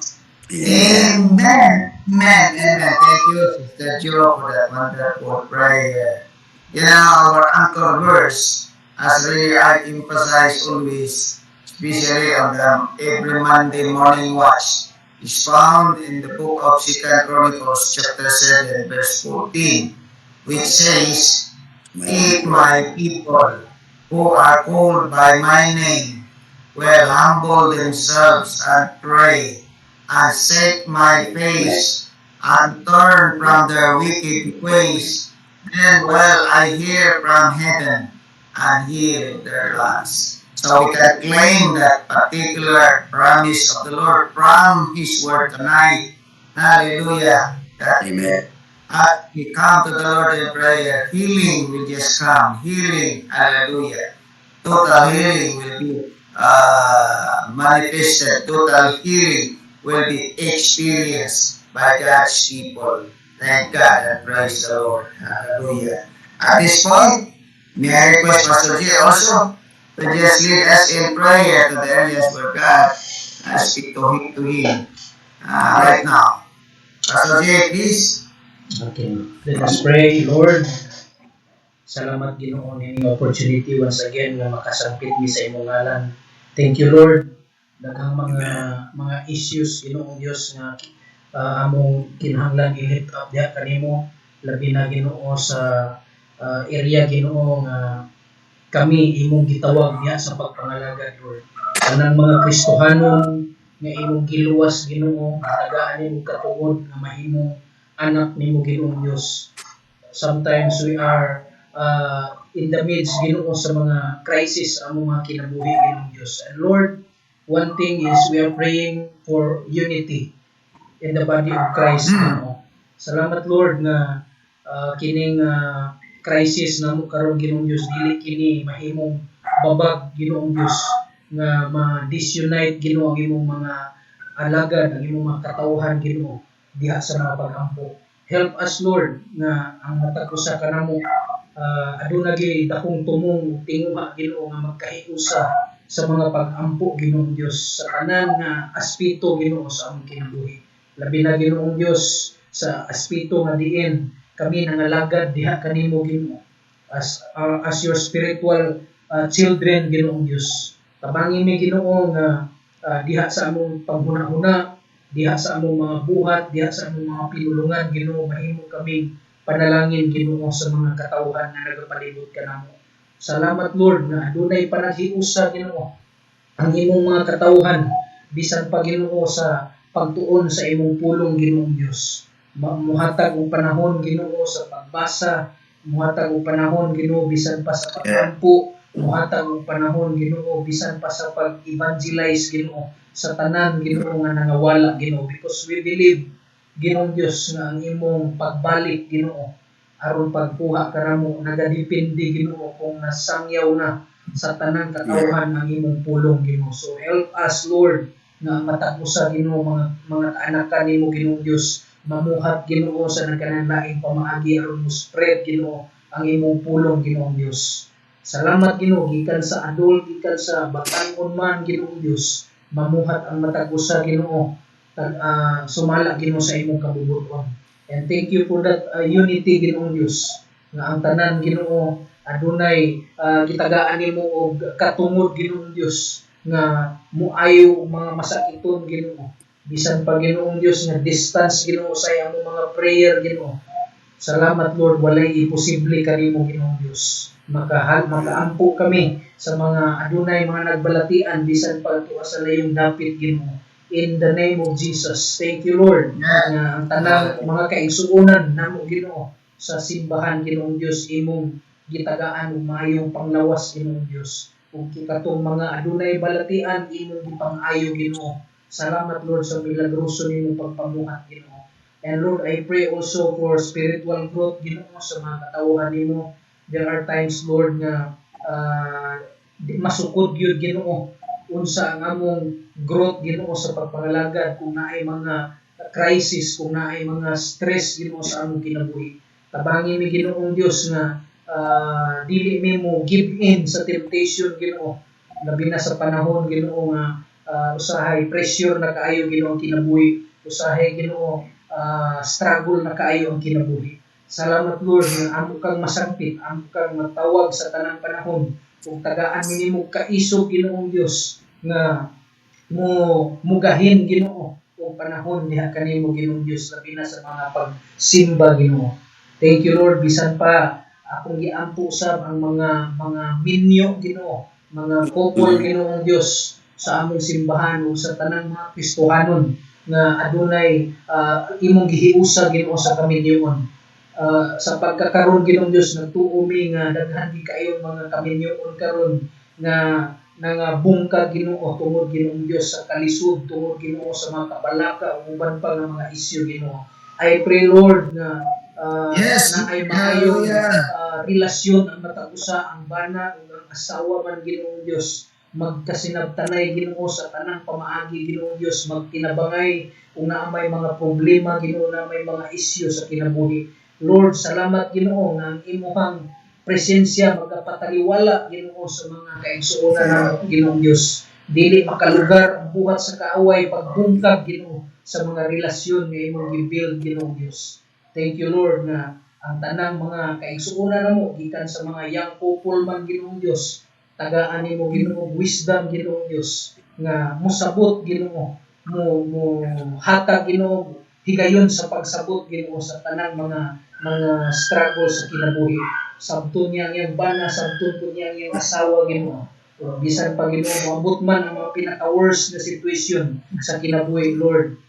Amen. Amen. Amen. Thank you, Sister Jo, for that wonderful prayer. You know, our anchor verse, as really I emphasize always, especially on the every Monday morning watch, is found in the book of 2 Chronicles chapter 7 verse 14, which says, "If my people who are called by my name will humble themselves and pray and seek my face and turn from their wicked ways, then will I hear from heaven and heal their lands." So we can claim that particular promise of the Lord from His word tonight. Hallelujah. That Amen. as we come to the Lord in prayer, healing will just come. Healing. Hallelujah. Total healing will be manifested. Total healing will be experienced by God's people. Thank God and praise the Lord. Hallelujah. At this point, may I request Pastor J also to just lead us in prayer to the areas where God speak to him right now. Pastor J, please. Okay, let us pray. Lord, salamat Ginoo ning opportunity once again nga makasangkit mi sa imong ngalan. Thank you Lord. Daghang mga issues Ginoo Dios nga among kinahanglan i-lift up diha kanimo labi na Ginoo sa area Ginoo nga kami imong gitawag diha sa pagpangalagad Lord. Kanang mga Kristohanon nga imong giluwas Ginoo, tagaan nimo katungod nga mahimong anak nimo Ginoo Dios. Sometimes we are in the midst Ginoo sa mga crisis among mga kinabuhi Ginoo Dios. And Lord, one thing is we are praying for unity in the body of Christ Ginoo. Salamat Lord nga kining crisis na mo karon Ginoo Dios dili kini mahimong babag Ginoo Dios nga ma-disunite Ginoo ang imong mga alagad, ang imong mga katawhan Ginoo diha sa mga pag-ampo. Help us Lord nga ang matag usa kanamo aduna gyud dakong tumong tinguha Ginoo nga magkahiusa sa mga pag-ampo Ginoo Dios sa tanan nga aspeto Ginoo sa among kinabuhi. Labi na Ginoo Dios sa aspeto nga diin kami nangalagad diha kanimo Ginoo as your spiritual children Ginoo Dios. Tabangin mi Ginoo nga diha sa among panghuna-huna, diha sa among mga buhat, diha sa among mga pinulungan Ginoo mahimo kami panalangin Ginoo sa mga katawhan nga nagapalibot kanamo. Salamat Lord nga adunay panaghiusa Ginoo ang imong mga katawhan bisan pa Ginoo sa pagtuon sa imong pulong Ginoo Dios. Muhatag og panahon Ginoo sa pagbasa, muhatag og panahon Ginoo bisan pa sa pag-ampo, muhatag og panahon Ginoo bisan pa sa pag-evangelize Ginoo sa tanan Ginoo nga nangawala Ginoo, because we believe Ginoo Dios nga ang imong pagbalik Ginoo aron pagkuha kanamo nagadepende Ginoo kung nasangyaw na sa tanang katawhan ang imong pulong Ginoo. So help us Lord nga matag-usa Ginoo mga anak nimo Ginoo Dios mamuhat Ginoo sa nagkanang-laing pamaagi aron mo spread Ginoo ang imong pulong Ginoo Dios. Salamat Ginoo gikan sa adult, gikan sa batan-on man Ginoo Dios. mamuhat ang matag usa Ginoo, sumala Ginoo sa imong kabubuton. And thank you for that unity Ginoong Dios, nga ang tanan Ginoo adunay gitagaan nimo og katungod Ginoong Dios nga muayo mga masakiton Ginoo. Bisan pa Ginoong Dios nga distance Ginoo sa among mga prayer Ginoo. Salamat Lord, walay imposible kanimo Ginoong Dios. Makaampo kami sa mga adunay mga nagbalatian bisan pa tuwa sa layong dapit Ginoo. In the name of Jesus. Thank you Lord. Nga ang tanang mga kaigsuonan namo Ginoo sa simbahan Ginoong Dios imong gitagaan og maayong panglawas Ginoong Dios. Ug katong mga adunay balatian imong gipang-ayo Ginoo. Salamat Lord sa milagroso nimong pagpamuhat Ginoo. And Lord, I pray also for spiritual growth Ginoo sa mga katawhan nimo. There are times Lord nga masukod gyud Ginoo unsa ang among growth Ginoo sa pagpangalagad, kung naay mga crisis, kung naay mga stress Ginoo sa among kinabuhi. Tabangi mi Ginoong Dios nga dili mi mo give in sa temptation Ginoo, labi na sa panahon Ginoo nga usahay pressure na kaayo Ginoo ang kinabuhi, usahay Ginoo struggle na kaayo ang kinabuhi. Salamat Lord nga amo kang masangpit, amo kang matawag sa tanang panahon, kung tagaan mi nimo kaisog Ginoong Dios nga mugahin Ginoo o panahon diha kanimo Ginoong Dios, labi na sa mga pagsimba Ginoo. Thank you Lord, bisan pa akong giampo sab ang mga minyo Ginoo, mga couple Ginoong Dios sa among simbahan o sa tanang mga Kristohanon nga adunay imong gihiusa Ginoo sa kaminyoon. Sa pagkakaroon Ginoong Dios, nagtuo mi nga daghan kayo mga kaminyoon karon nga bungkag Ginoo tungod Ginoong Dios sa kalisod, tungod Ginoo sa mga kabalaka o uban pa nga mga isyu Ginoo. I pray Lord nga na ay maayong relasyon ang matag-usa ang bana ug ang asawa man Ginoong Dios, magkasinabtanay Ginoo sa tanang pamaagi Ginoong Dios, magtinabangay kung naa may mga problema Ginoo, na may mga isyu sa kinabuhi. Lord, salamat Ginoo nga ang imong presensya magapataliwala Ginoo sa mga kaigsuonan ng Ginoong Dios. Dili makalugar ang buhat sa kaaway pagbungkag Ginoo sa mga relasyon nga imong gi-build Ginoong Dios. Thank you Lord nga ang tanang mga kaigsuonan namo gikan sa mga young couple man Ginoong Dios, tagaan nimo Ginoo wisdom Ginoong Dios nga mosabot Ginoo, mo hatag Ginoo higayon sa pagsabot Ginoo sa tanang mga struggle sa kinabuhi. Sabton niya ang bana, sabton po niya ang asawa Ginoo. Bisan pa Ginoo moabot man ang mga pinaka-worst na situation sa kinabuhi Lord,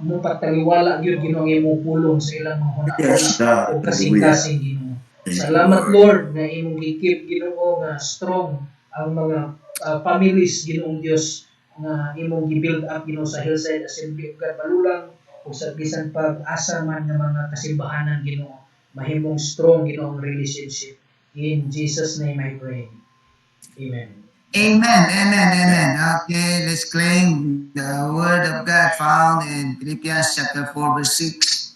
mo pataliwala gyud Ginoo nga imong pulong sa ilang mga hunahuna o kasing-kasing Ginoo. Salamat Lord nga imong gi-keep Ginoo nga strong ang mga families Ginoong Dios nga imong gi-build up Ginoo sa Hillside Assembly of God Balulang o sa bisan pag-asa man ng mga kasimbahanan Ginoo, mahimong strong Ginoong relationship. In Jesus name I pray. Amen. Amen. Okay, let's claim the word of God found in Philippians chapter 4 verse 6.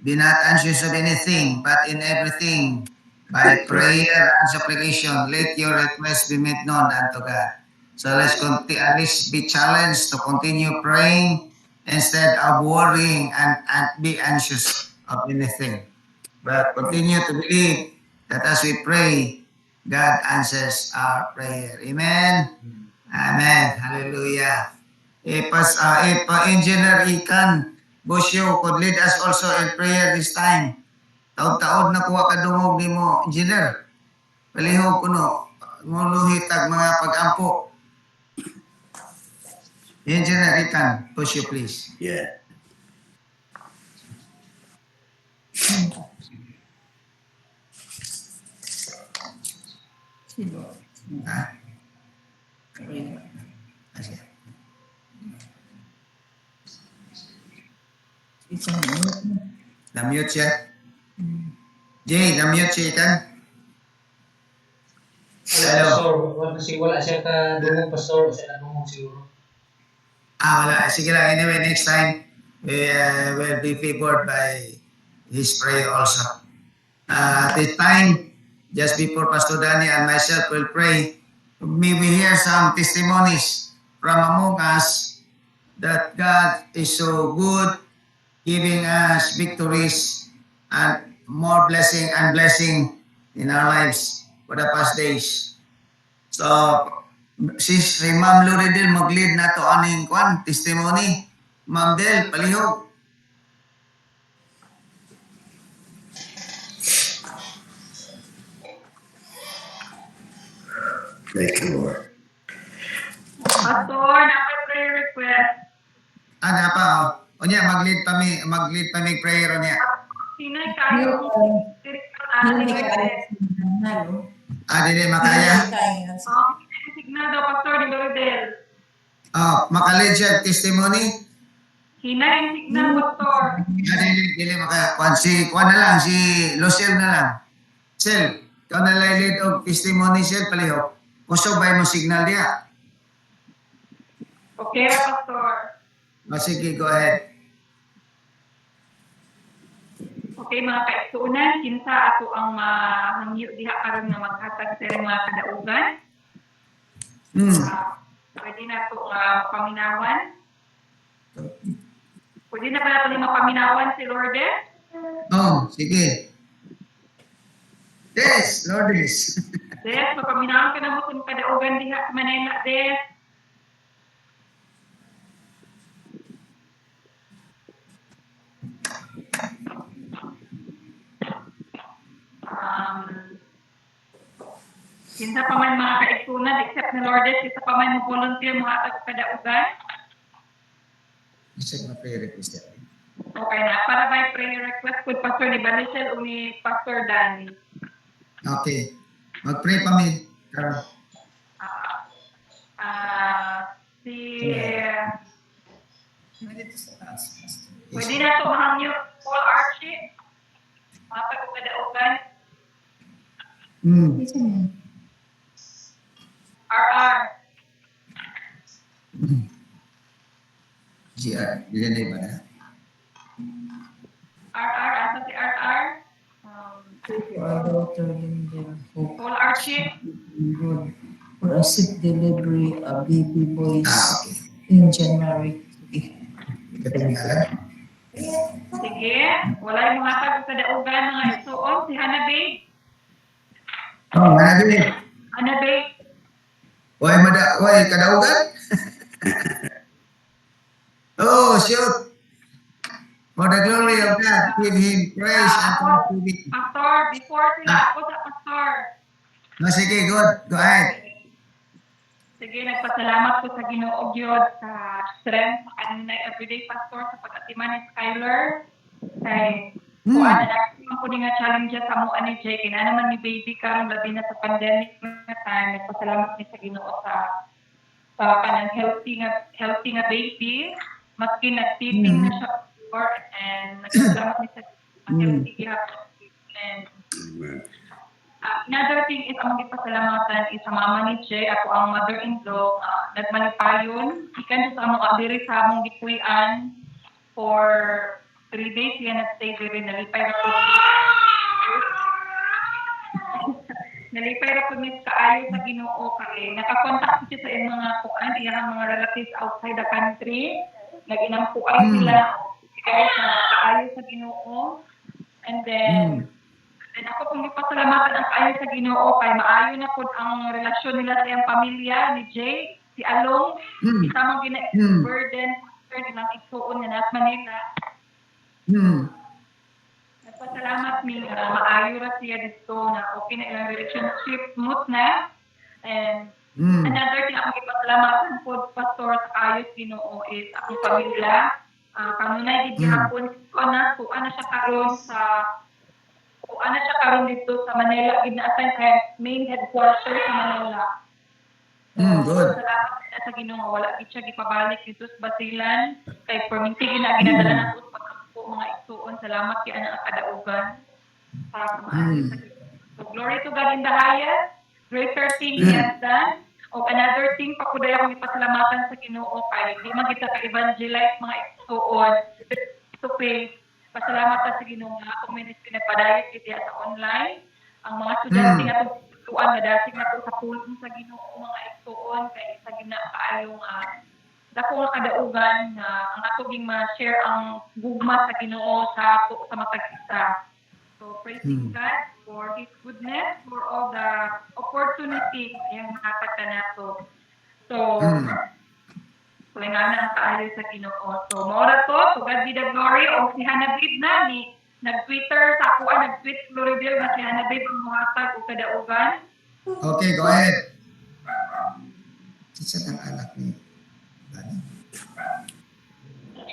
Be not anxious of anything, but in everything, by prayer and supplication, let your requests be made known unto God. So let's at least be challenged to continue praying instead of worrying and be anxious of anything. But continue to believe that as we pray, God answers our prayer. Amen. Amen. Hallelujah. If Engineer Ikan Bosyo could lead us also in prayer this time. Taod-taod na kuha ka dungog ni mo, Engineer. Palihog ko no. Muluhit ang mga pag-ampo. Engineer Ikan Bosyo, please. Yeah. Na-mute siya. Jay, na-mute siya Ikan. Hello. Wala siya ka dungog pastor, siya dungog siguro. Wala. Sige lang. Anyway, next time, we will be favored by his prayer also. At this time, just before Pastor Danny and myself will pray, may we hear some testimonies from among us that God is so good, giving us victories and more blessing and blessing in our lives for the past days. So, si Ma'am Loridel mag-lead na to aning kwan, testimony. Ma'am Del, palihog. Thank you, Lord. Pastor, dapat prayer request. Ano pa, o niya, mag-lead pa mi prayer o niya. Sinay kayo. Dili makaya. Signal daw, Pastor, ni Loridel. Makalid siya testimony. Hinay ang signal, Pastor. Dili makaya. Kwan na lang, si Lucille na lang. Sel, ikaw na lang lead og testimony, Sel, palihog. Kusog ba mo signal diya? Okay, Pastor. Sige, go ahead. Okay, mga kaigsuunan, kinsa ato ang hangyo diha karon nga maghatag sa ilang mga kadaugan. Pwede na ito paminawan. Pwede na ba natin mapaminawan si Lourdes? Sige. Yes, Lourdes. Des, mapaminawan ka na mo kung kadaugan diha sa Manila, Des. Kinsa pa man mga kaigsuunan, except ni Lourdes, kinsa pa man volunteer mga kadaugan. Isa na prayer request yan. Okay na. Para by prayer request po Pastor ni Banichel o ni Pastor Danny. Okay. Mag-pray pa mi. Pwede na ito mahangyo Paul Archie. Mga pagkadaugan. RR. GR. Diyan ba na? RR. Asa si RR? Paul Archie. Good. For a sick delivery of baby boys Okay. in January. Katangalan? Sige. Wala yung mga pagkadaugan mga isuon. Si Hanabe. Hanabe. Hanabe. Why kadaugan? Shoot. For the glory of God, give him praise and thanksgiving. Pastor, before sila ako sa Pastor. Sige, good. Go ahead. Sige, nagpasalamat ko sa Ginoo Gyud sa strength sa kanina everyday Pastor sa pag-atiman ni Skyler. Kay kuan na ko nga challenges sa mo ani Jay kina naman ni baby karon labi na sa pandemic na time. Nagpasalamat ni sa Ginoo sa kanang healthy nga baby. Maski nag-tipping na siya before and nagpasalamat ni sa healthy gihapon. And another thing is ang gipasalamatan is sa mama ni Jay, ako ang mother-in-law, nagmanipayon. Ikan sa among abiri sa among gikuyan for 3 days. Yan nag-stay diri, nalipay na po. Nalipay na po ni kaayo sa Ginoo kay nakakontak siya sa iyang mga kuan, iyang mga relatives outside the country. Nag-inampuan sila kaya sa kaayo sa Ginoo. And then ako pong ipasalamatan ang kaayo sa Ginoo kay maayo na po ang relasyon nila sa iyang pamilya ni Jay, si Along, isamang burden ng igsuon nga nasa Manila. Nagpasalamat mi maayo ra siya dito na okay na ilang relationship smooth na. And another thing akong ipasalamatan po Pastor sa kaayo sa Ginoo is akong pamilya. Kanunay gid gihapon ko na siya karon sa dito sa Manila, gina-assign kay main headquarters sa Manila. Good. Salamat sa Ginoo, wala gid siya gipabalik dito sa Basilan kay perminti ginadala na po mga igsuon. Salamat kay ana kadaugan para maayo sa Ginoo. So glory to God in the highest. Greater thing He has done. O another thing pa kuday akong ipasalamatan sa Ginoo kay di man kita ka-evangelize mga igsuon to pay. Pasalamat sa Ginoo nga akong ministry nagpadayag gid sa online. Ang mga estudyante nga tutuan na dasig na sa pulong sa Ginoo mga igsuon kay sa gina kaayong dako nga kadaugan na ang atong ma-share ang gugma sa Ginoo sa ato sa matag isa. So praising God for His goodness, for all the opportunities yung hatag ka nato. So kailangan ang kaayo sa Ginoo. So maura to God be the glory. O si Hanabib na ni nag-Twitter sa ako nag-tweet Floridel na si Hanabib ang muhatag o kadaugan. Okay, go ahead. Isa ang anak ni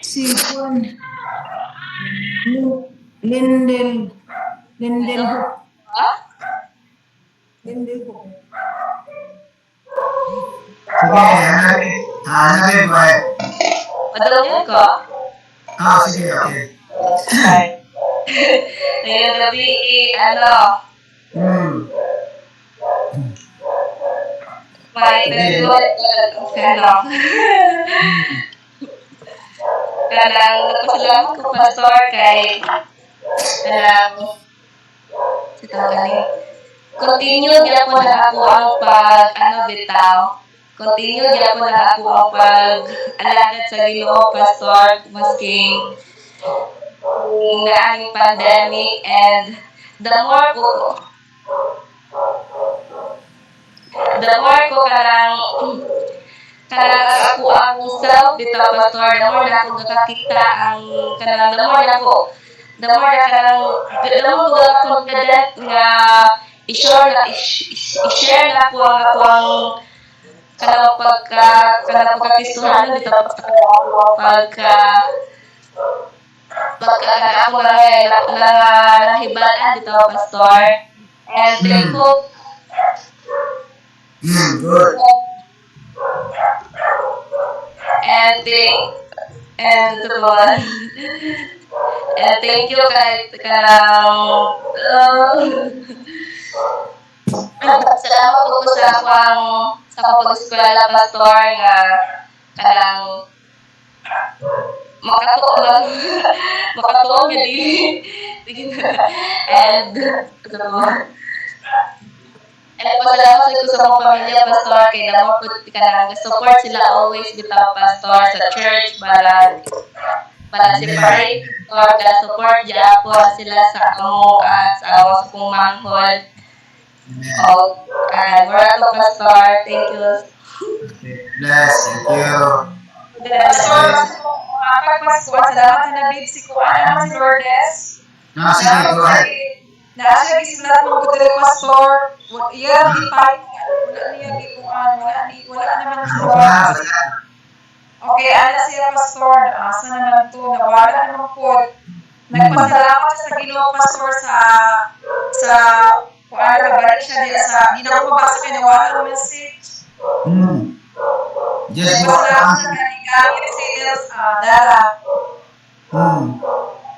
Si Juan. Lindel. Lindel ho. Lindel ho. Sige, hanapin mo eh. Padalawin ko. Sige, okay. Ngayon gabi, may pagod, kanang nagpasalamat ko pastor kay kanang continue niya po na ako ang continue niya po na ako ang pag-alagad sa Ginoo pastor maski naaming pandemic, and the more ko karang ako ang self dito pastor, the more na ako nakakita ang kanang the more na ko confident nga i-share na ko ang akong kanang pagkakistuhan dito pagka ako nahibalaan dito pastor, and thankful Good. and thank you kay salamat po ko sa pag-eskwela pastor nga kanang makatuon nga di and pasalamat ko sa mga pamilya pastor kay damo po kanang support sila always bitaw pastor sa church para separate or support diya po sila sa amo at sa kong manghod. Mura to pastor, thank you. Bless, thank you. Pastor, salamat na babe si Kuan si Lourdes. Sige, go ahead. Naasa gisulat mo ko dire pastor. Iya di pa wala niya gi Kuan, wala naman siya. Okay, ana siya pastor. Asa naman to nawala naman po. Nagpasalamat siya sa Ginoo pastor sa Kuan kabalik siya diya sa di na ko mabasa kay nawala ang message. Yes, Nagpasalamat siya kay gamit si Nels Dara.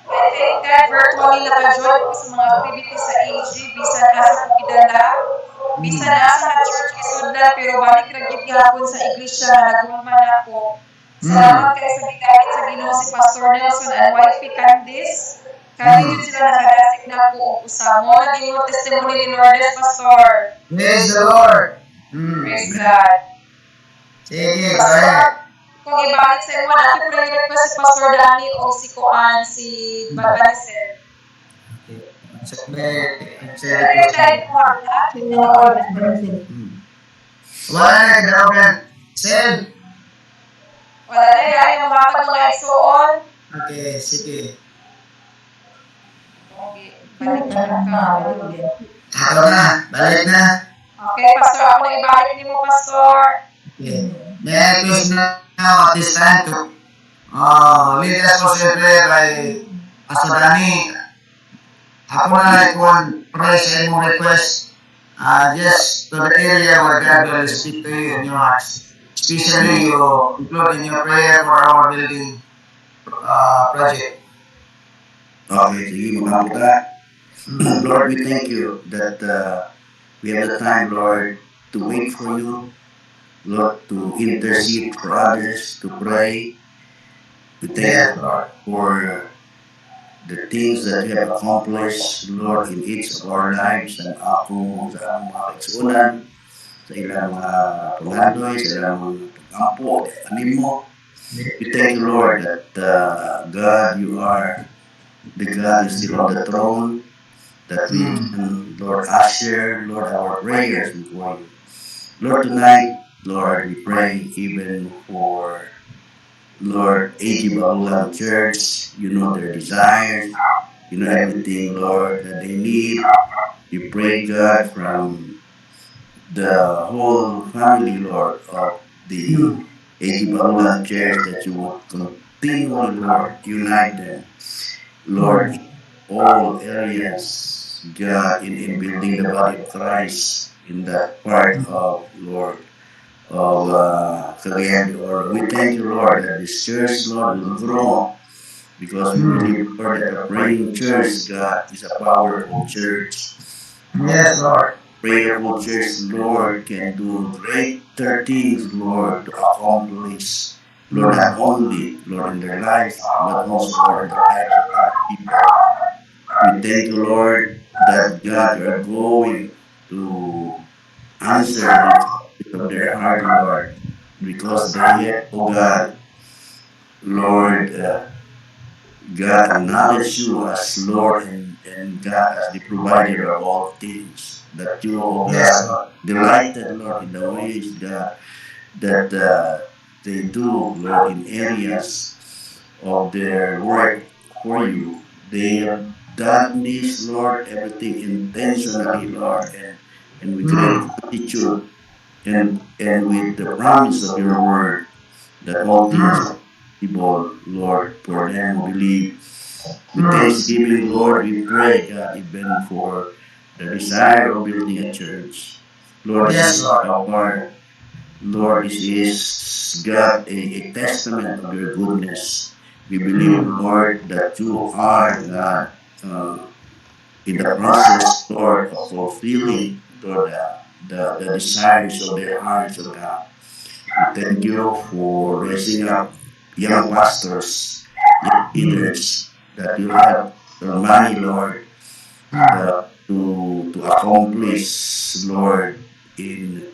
I thank God virtually naka-join ko sa mga activities sa AG, bisan asa ko kidala, bisan asa na church isudlan, pero balik ra gid gihapon sa iglesia na nagulman ako. Salamat kay sa gigamit sa Ginoo si Pastor Nelson and wifey Candice. Kami yun sila nakadasig na po usamo. Naging mo testimony ni Lourdes, Pastor. Praise the Lord. Praise God. Sige, go ahead. Kung ibalik sa imo, natin prayer ko si Pastor Danny o si Kuan, si Babanisel. Wala na nagdarogan. Sel. Wala na yung ayaw makapag mga isuon. Okay, sige. Okay, balik na ka. Ako na, balik na. Okay, Pastor, ako na ibalik ni mo, Pastor. Okay. May I please now at this time to lead us for prayer by Pastor Danny. Ako na like one prayer sa imong request just to the area where God will speak to you in your hearts. Especially you include in your prayer for our building project. Okay, sige, magkakita. Lord, we thank you that we have the time, Lord, to wait for you, Lord, to intercede for others, to pray. We thank you, Lord, for the things that you have accomplished, Lord, in each of our lives, and ako sa among mga kaigsunan, sa ilang mga panghandoy, sa ilang mga kampo, the animo. We thank you, Lord, that God, you are the God is still on the throne, that we can, Lord, usher, Lord, our prayers before you. Lord, tonight, Lord, we pray even for, Lord, A.G. Balulang Church. You know their desires. You know everything, Lord, that they need. We pray, God, from the whole family, Lord, of the A.G. Balulang Church, that you would continually, Lord, unite them. Lord, in all areas, God, in building the body of Christ, in that part of, Lord, of Cagayan de Oro. We thank you, Lord, that this church, Lord, will grow because we believe, Lord, that a praying church, God, is a powerful church. Yes, Lord. Prayerful church, Lord, can do greater things, Lord, to accomplish, Lord, not only, Lord, in their life, but also, Lord, in the lives of other people. We thank you, Lord, that God, you are going to answer the request of their heart, Lord, because they have, oh God, Lord, God acknowledge you as Lord and God as the provider of all things. That you, oh Yes, God, Lord. delighted, Lord, in the ways, God, that they do, Lord, in areas of their work for you. They have done this, Lord, everything intentionally, Lord, and with great gratitude and with the promise of your word that all things are possible, Lord, for them who believe. With thanksgiving, Lord, we pray, God, even for the desire of building a church. Lord, this Yes, is Lord. our part. Lord, this is, God, a testament of your goodness. We believe, Lord, that you are, God, in the process, Lord, of fulfilling, Lord, the desires of their hearts, oh God. We thank you for raising up young pastors, young leaders, that you'll help your money, Lord, to accomplish, Lord, in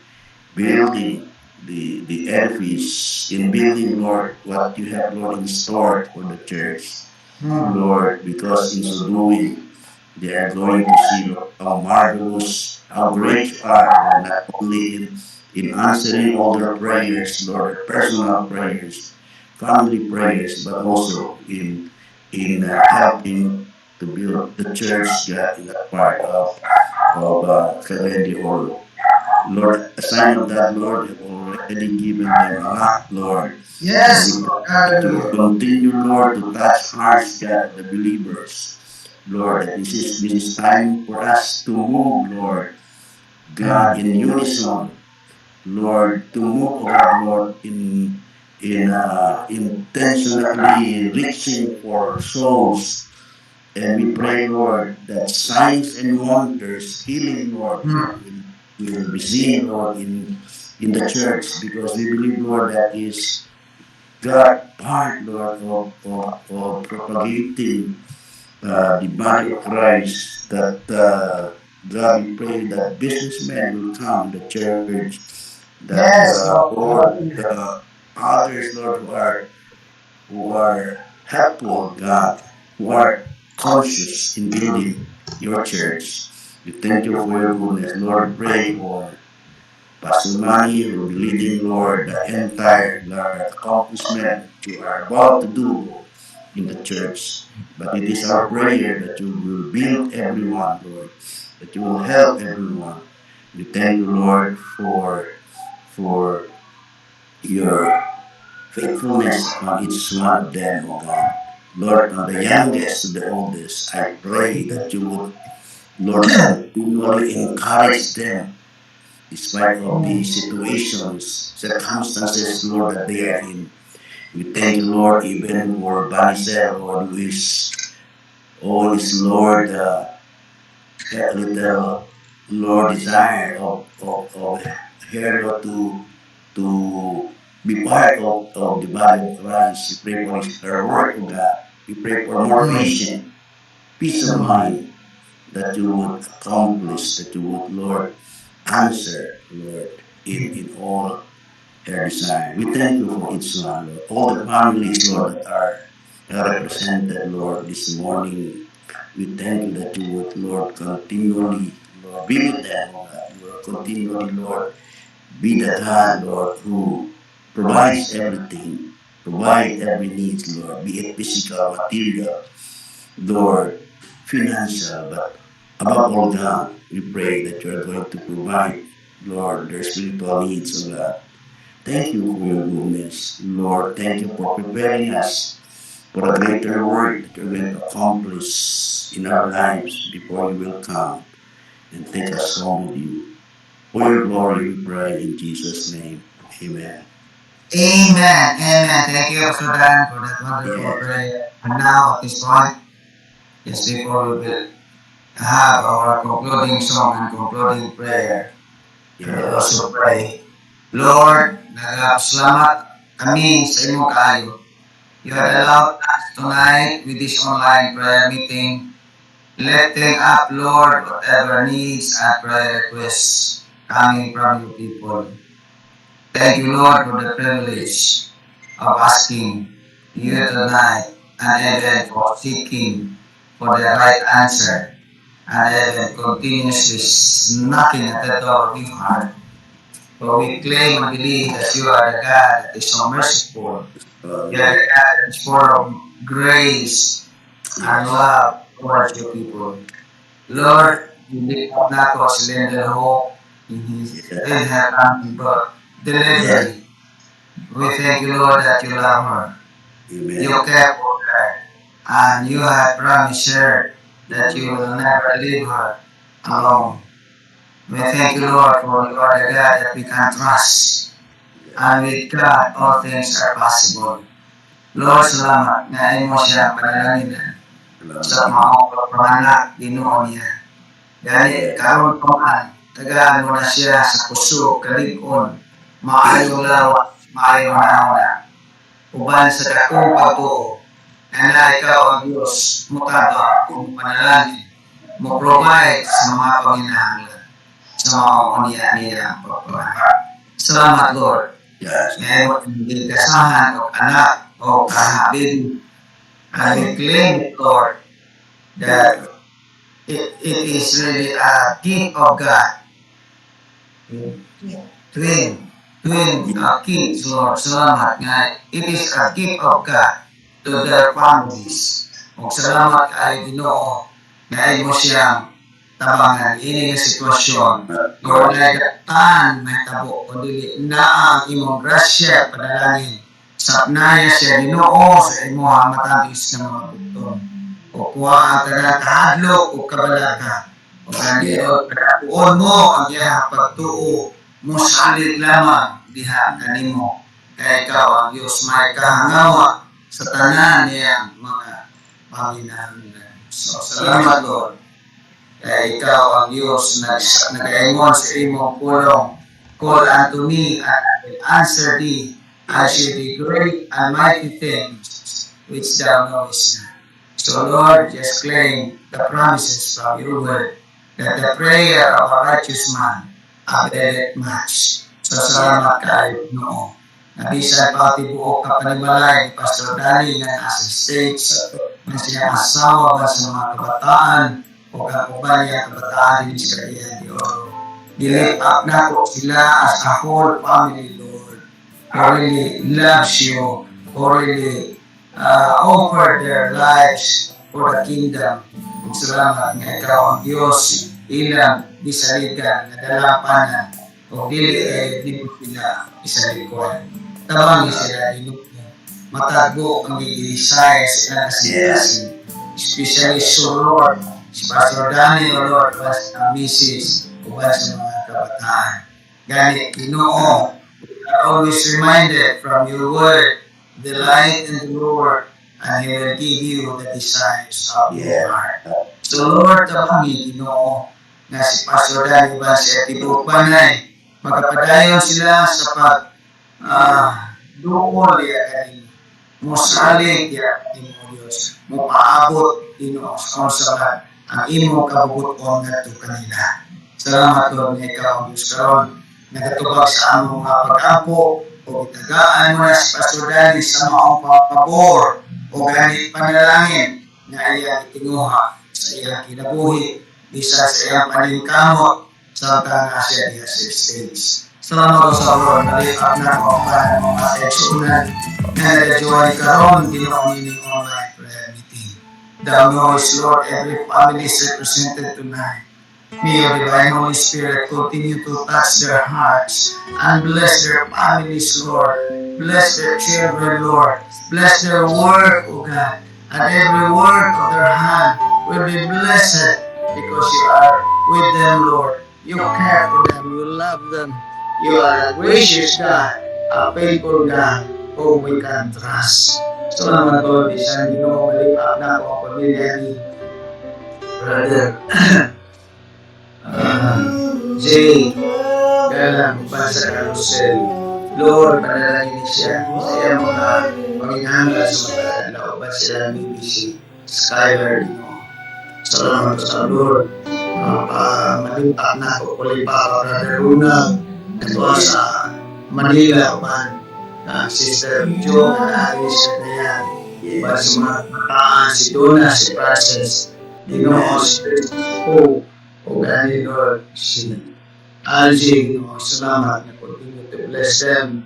building the edifice, in building, Lord, what you have, Lord, in store for the church, Lord, because in so doing, they are going to see, Lord, how marvelous, how great you are, Lord, not only in answering all their prayers, Lord, their personal prayers, family prayers, but also in helping to build the church, God, in that part of Cagayan de Oro. Lord, a sign of that, Lord, you have already given them a lot, Lord. And we Yes, pray Lord. that you will Hallelujah. continue, Lord, to touch hearts, God, of the believers. Lord, that this is time for us to move, Lord, God, in unison, Lord, to move, oh God, Lord, in intentionally reaching for souls. And we pray, Lord, that signs and wonders, healing, Lord, will be seen, Lord, in the church, because we believe, Lord, that is God part, Lord, of propagating the body of Christ. That God, we pray that businessmen will come in the church. That Yes, Lord. Lord, others, Lord, who are helpful, God, who are conscious in building your church. We thank you for your goodness. Lord, we pray for Pastor Manny, who will be leading, Lord, the entire, Lord, accomplishment that you are about to do, Lord, in the church. But it is our prayer that you will build everyone, Lord, that you will help everyone. We thank you, Lord, for your faithfulness upon each one of them, O God. Lord, from the youngest to the oldest, I pray that you would, Lord, continually encourage them despite of the situations, circumstances, Lord, that they are in. We thank you, Lord, even for Banisel, Lord, who is Lord, little, Lord, desire of her, Lord, to be part of the body of Christ. We pray for her work, oh God. We pray for more patience, peace of mind, that you would accomplish, that you would, Lord, answer, Lord, in all. her desire. We thank you for each one, Lord. All the families, Lord, that are represented, Lord, this morning. We thank you that you would, Lord, continually, Lord, be with them, oh God. You will continually, Lord, be the God, Lord, who provides everything, provide every needs, Lord, be it physical, material, Lord, financial, but above all, God, we pray that you are going to provide, Lord, their spiritual needs, oh God. Thank you for your goodness, Lord. Thank you for preparing us for a greater work that you're going to accomplish in our lives before you will come and take us home with you. For your glory, we pray in Jesus' name. Amen. Amen. Amen. Thank you, Pastor Dan, for that wonderful Yes. prayer. And now, at this point, just before we will have our concluding song and concluding prayer, we will also pray. Lord, nagapasalamat kami sa imong kaayo. You had allowed us tonight with this online prayer meeting, lifting up, Lord, whatever needs and prayer requests coming from your people. Thank you, Lord, for the privilege of asking you tonight and even for seeking for the right answer and even continuously knocking at the door of your heart. For we claim and believe that you are the God that is so merciful. You are the God that is full of grace and love towards your people. Lord, you lift up Nako Cylinder Hope in her coming delivery. We thank you, Lord, that you love her. You care for her. And you have promised her that you will never leave her alone. We thank you, Lord, for you are the God that we can trust. And with God, all things are possible. Lord, salamat na imo siya panalangin sa mga pagpanganak Ginoo niya. Gani karon pa man, tagaan mo na siya sa puso, kalig-on, maayong lawas, maayong nauna. Uban sa dakong pagtuo, na ikaw ang Diyos, mutaba kung panalangin, mo provide sa mga panginahanglan, sa mga unya niya pagpanganak. Salamat, Lord. Ngayon, hindi kasahan o anak o kahabin. And we claim it, Lord, that it is really a gift of God. Twin kids, Lord, salamat nga. It is a gift of God to their families. O salamat kay Ginoo na imo siyang tabangan ini nga sitwasyon. Lord, nagatan may tabo kundi na ang imong grasya padalangin. Sapnaya siya Ginoo sa imo matamis nga mga bugtong. O kuha ang tanang kahadlok o kabalaka. O kandiyo, pagkatuon mo ang iyang pagtuo mo salit lamang diha kanimo. Kaya ikaw ang Diyos may kahangawa sa tanan niyang mga panginahanglan. So, salamat, Lord. Kaya ikaw ang Diyos nag-aimon sa imong pulong. Call unto me and I will answer thee. I shall be great and mighty things which thou knowest not. So Lord, just claim the promises from your word that the prayer of a righteous man availeth much. So salamat kayo, Ginoo. Nabisan pa tibuok ka panimalay ni Pastor Danny ng nasa States ng siyang asawa ba sa mga kabataan o kapuban niya kabataan din sa kanya di Oro. Dilift up na ko sila as a whole family, Lord. Who really loves you, who really offer their lives for the kingdom. Salamat nga ikaw ang Diyos ilang bisaligan na dalapanan o dili po sila isalikuan. Tabangin sila dinukmo. Matagbo ang gigisay sa ilang kasing-kasing. Especially so Lord, si Pastor Danny o Lord, ang Mrs. o sa mga kabataan. Ganit, Ginoo, we are always reminded from your word, the light and the Lord, and He will give you the desires of your heart. So Lord, tabangin, Ginoo, na si Pastor Danny ba siya tibok panay, magkapadayon sila sa duol niya kanino. Mo salig niya, Ginoo Diyos. Mo paabot, Ginoo, sa konsaban, ang imo kabubuton nga ito kanila. Salamat, Lord, na ikaw ang Diyos karon. Nagatubag sa among mga pag-apo, o itagaan mo na si Pastor Danny sa maong pabor o ganit panalangin na iyang itinguha sa iyang kinabuhi bisa sa iyang paningkamot sa Asia diha sa States. Salamat ko sa Lord na lipat na ko ang mga kaitsunan na nag-join karon ginoong ining online prayer meeting. Thou knowest, Lord, every family is represented tonight. May your divine Holy Spirit continue to touch their hearts and bless their families, Lord. Bless their children, Lord. Bless their work, O God. And every work of their hand will be blessed because you are with them, Lord. You care for them. You love them. You are a gracious God, a faithful God whom we can trust. Salamat, Lord. Isang Ginoo, malipat na po ang pamilya ni Brother Jay Galang pa sa Carusel. Lord, panalangin siya sa iyang mga panginahanglan sa mga adlaw ba sila ni BC Skyler, salamat sa Lord. Malipat na po ulit pa Brother Runa ito sa Manila man Sister Jo na alis na yan ba sa mga mataan si Donna, si Francis Ginoo, si Christo o gani Lord si Algie, salamat na continue to bless them.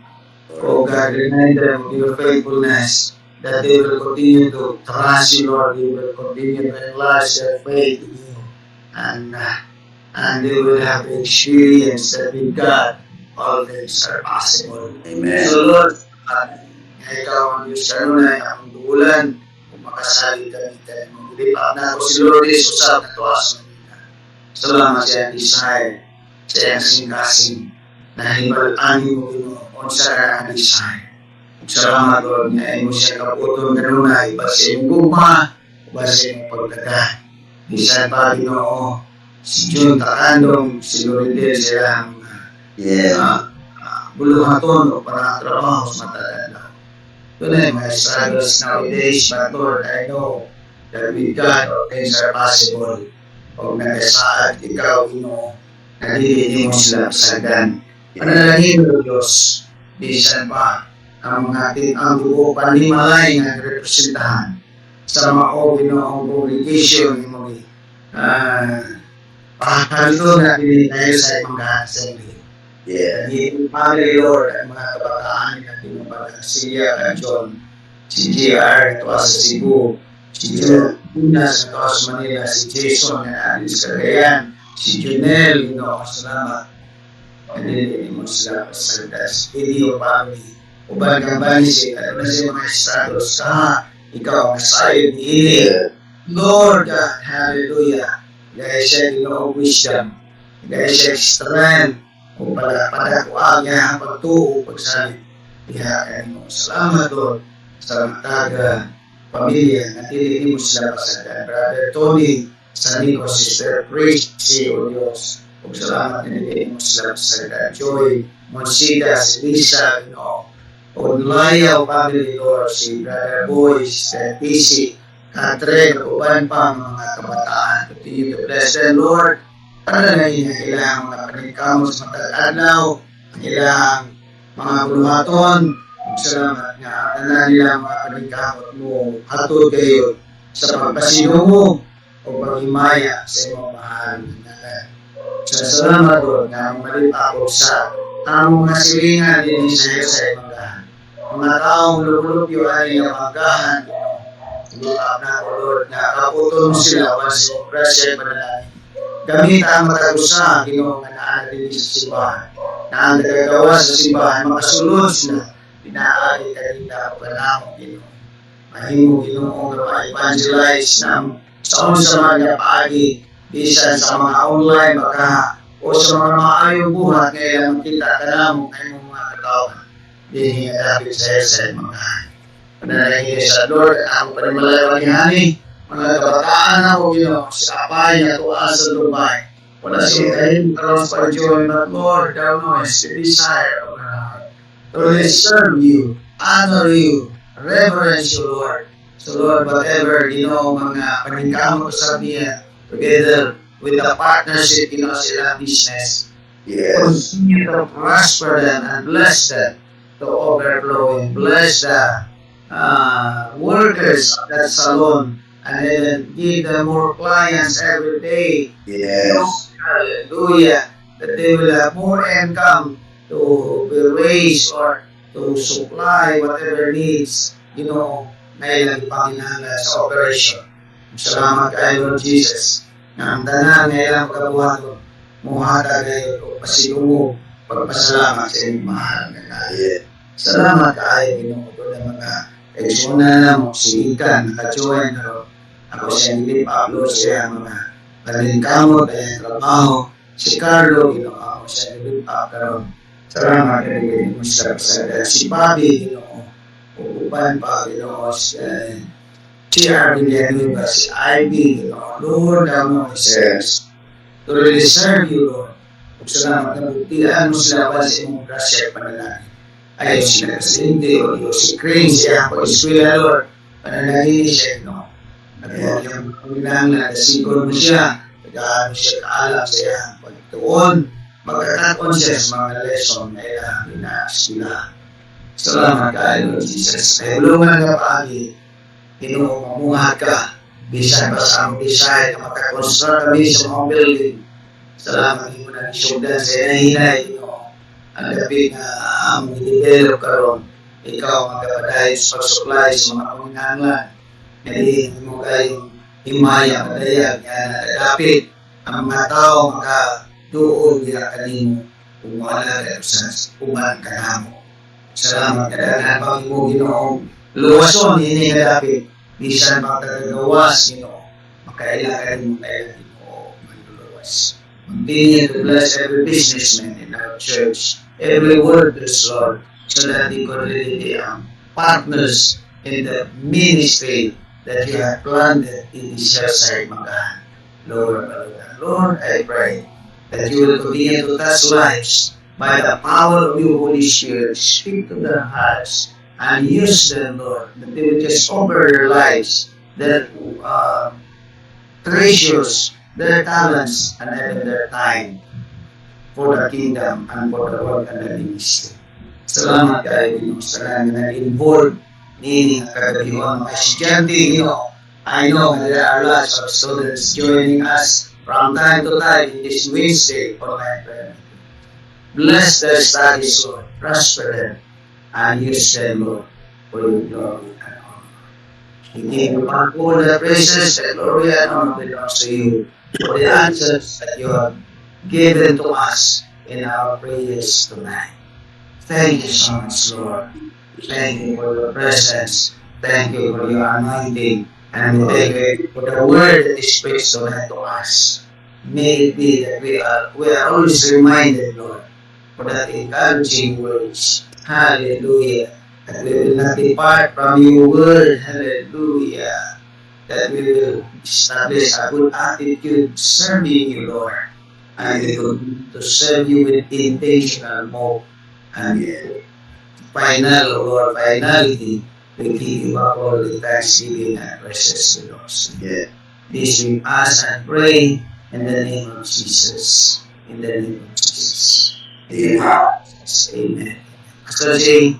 Oh God, remind them of your faithfulness, that they will continue to trust you, Lord. They will continue to enlarge their faith in you. And they will have the experience that with God, all things are possible. Amen. So Lord, ikaw ang Diyos kanunay, ang duulan, kung makasali kami tayo. Maglipat na ako si Lourdes, usap na tuwas Manila. Salamat sa desire, sa iyang singkasing, na himalaan mo Ginoo sa karang desire. Salamat Lord, na mo siya kaputon kanunay, ba sa iyong gugma, ba sa iyong pagdagan. Bisan pa Ginoo, si Jun Takandong, si Loridel, silang buluhaton o para trabaho sa matagal na. Tunay, my struggles nowadays, but Lord, I know that with God, all things are possible. Pag nagasaad, ikaw, Ginoo, nalilini mo sila sagan. Panalangin mo, Diyos, bisan pa ang ating ang buo panimalay na representahan sa mga Ginoo congregation ni mo pakalito na pinitayo sa mga assembly. Yung family, Lord, ang mga kabataan na pinupagang siya, John, si JR, ito sa Cebu, si John, sa Taos Manila, si Jason, na alis Cagayan, si Junel, salamat. Hindi mo sila pasalita sa video family. Ubang gambani siya, ano na siya mga struggles ka, ikaw ang sayod ni Lord God, hallelujah. Gaya siya wisdom, gaya siya strength, o padakuan niya ang pagtuo, pagsalit. Kaya mo, salamat Lord sa taga pamilya na tili mo sila pasagan. Brother Tony, sa Nico, Sister Tracy, o Diyos. O salamat na tili mo sila pasagan. Joy, Monsida, si Lisa, o Laya, o family Lord, si Brother Boy, Sister PC, Catherine, o uban pa mga kabataan. Continue to bless them, Lord. Panalangin ang ilang mga paningkamot sa matag-adlaw, ang ilang mga buluhaton, salamat nga ang nilang mga paningkamot mo, hatod kayo sa pagpasino mo o paghimaya sa imong mahal na nalan. Salamat Lord na malipakot sa among mga silingan din sa iyo sa imagahan. Mga taong lulupyo ay ang magahan, ilipap na ko Lord na kaputon mo sila para sa imong presya panalangin. Gamit ang matagusa, Ginoo nga naanatili sa simbahan, na ang nagagawa sa simbahan, makasulod sila, pinaari ka rin na panahon, Ginoo. Mahimo, Ginoo, nga ma-evangelize sa unsa mga paagi, bisan sa mga online, o sa mga maayong buhat, kaya makita ka na mo ngayong mga katawan. Hindi nga dapat sa mga panalangin sa Lord, ang panimalay ni mga kabataan ako, si Apay na tuwa sa Dubai. Wala siya kayo karoon sa joy, but Lord, thou knowest the desire of our heart to serve you, honor you, reverence you, Lord. So Lord, whatever, mga paningkamot sa niya, together with the partnership, sila business, continue to prosper them and bless them. to overflowing. Bless the workers of that salon, and then give them more clients every day. Yes. Hallelujah. That they will have more income to be raised or to supply whatever needs, kailang ipanginahanglan sa operation. Salamat kay Lord Jesus. Ang tanan kailang pagkabuhaton, muhata kayo o pasilungo, pagpasalamat sa inyong mahal na kaya. Salamat kayo, Ginoo, ko na mga kaisuna na mo, sigikan, naka-join na ron. Ako siya nilip upload siya mga kalingkamot, ay trabaho. Si Carlo, Ginoo, ako siya nilip up na ron. Salamat kayo, Ginoo, sa pasada. Si Bobby, Ginoo, upan pa, Ginoo, si R. Villanueva, si Ivy, Ginoo, Lord, ang mga says, to really serve you, Lord. Salamat na buktian mo sila pa sa imong grasya at panalangin. Ayaw sila kasalindi o iyo si Crane siya po eskwela, Lord. Panalangin siya, no? Nagawag yung panginahanglan, nasiguro mo siya, nag-aaral siya kaalam sa iya. Pagtuon, magkataon siya sa mga lesson na ilang pinaskila. Salamat kayo, Lord Jesus. Ay ulungan ka paagi, mamungat ka, bisan pa sa among design na makakonstruct kami sa mga building. Salamat mo na isugdan sa inahinay, ang dapit na among i-develop karon. Ikaw magkapadayon sa pag-supply sa mga panginahanglan. Nalihin mo kayong himaya, madayag, yan dapit ang mga tao makaduol nila kanimo kung wala kayo sa uman ka namo. Salamat ka na Panginoon, Ginoong luwason ini nga dapit. Bisan pagkagawas, makailangan mo kayo, Ginoo, manluluwas. Continue to bless every businessman in our church, every workers, Lord, so that they could really be partners in the ministry that you have planted in this Hillside Magahan. Lord, I pray that you will continue to touch lives by the power of your Holy Spirit. Speak to their hearts and use them, Lord, that they will just offer their lives, their treasures, their talents, and even their time for the kingdom and for the work and the ministry. Salamat kayo, Ginoo, sa kanya na involved ni kagabihan mga estudyante, Ginoo. I know that there are lots of students joining us from time to time in this Wednesday online prayer. Bless their studies, Lord. Prosper them and use them, Lord, for your glory and honor. We give you back all the praises and glory and honor belongs to you, for the answers that you have given to us in our prayers tonight. Thank you so much, Lord. Thank you for your presence. Thank you for your anointing. And thank you for the word that is preached tonight to us. May it be that we are always reminded, Lord, for that encouraging words. Hallelujah. That we will not depart from your word. Hallelujah. That we will establish a good attitude serving you, Lord. And we will to serve you with intentional mode. And finality, we give you back all the thanksgiving and precious belongs. This we ask and pray in the name of Jesus. In the name of Jesus. Amen. Pastor Jay.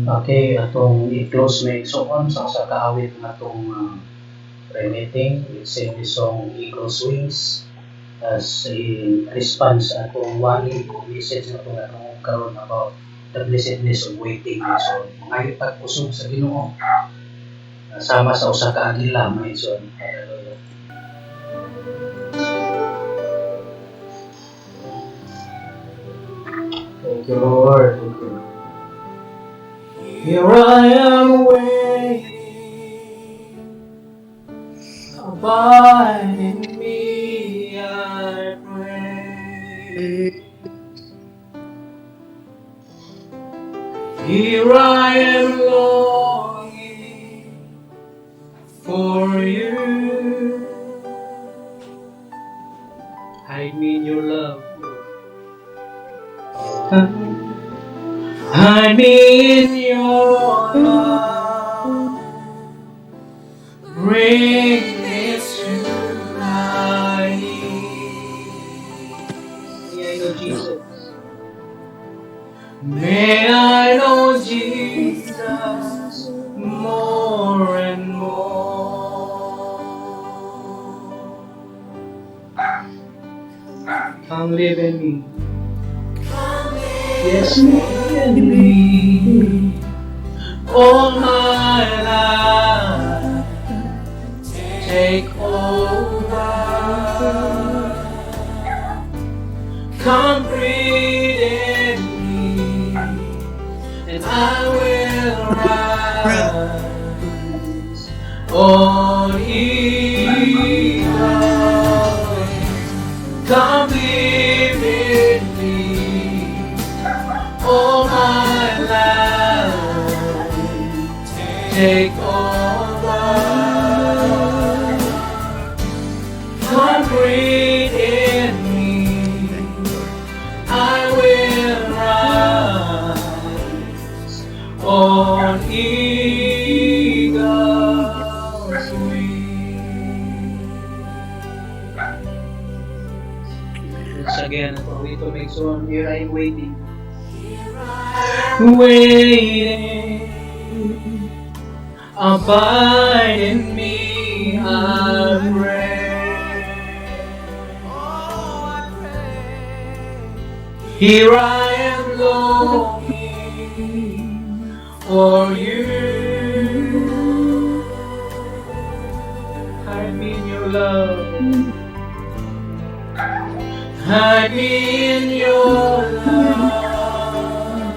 Okay, atong i-close may igsoon sa kaawit na itong pre-meeting. We sing the song Eagle's Wings as in response atong wali o message na itong karon about the blessedness of waiting. So, mga ipag-usog sa Ginoo sama sa usa ka agila may igsoon. Hallelujah. Thank you, Lord. Thank you. Here I am waiting, abide in me, I pray. Here I am longing for you. Hide me in your love, hide me in your love. Bring this to my knees. Yeah, Jesus. in me all my life. Take over. Come breathe in me, and I will rise on eagles. Come live in me all my life. Take over. Come breathe in me. I will rise on eagle's wings. Once again, for we to make sure, here I am waiting. Waiting, abide in me, I pray. Here I am longing for you. Hide me in your love. Hide me in your love.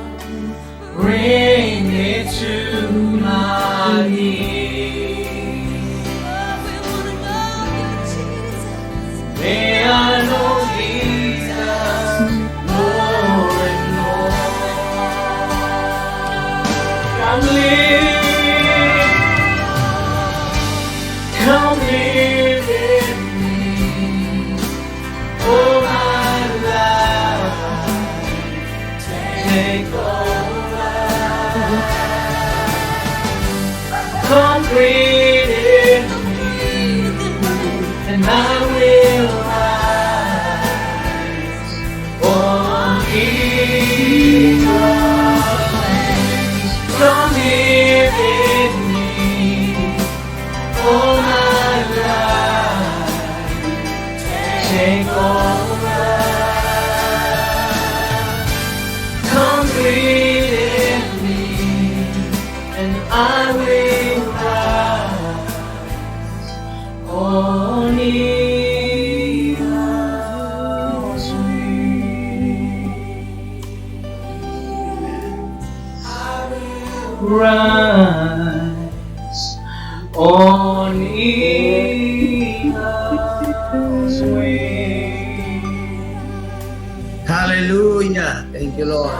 Bring me to my knees. May I know Jesus more and more. Come live in me. Oh my life, take over. Come breathe in me, and I will rise on eagle's wings. Come live in me, all my life, take over. Come breathe in me, and I will rise on eagle's wings. Rise on eagle's wings. Hallelujah. Thank you, Lord.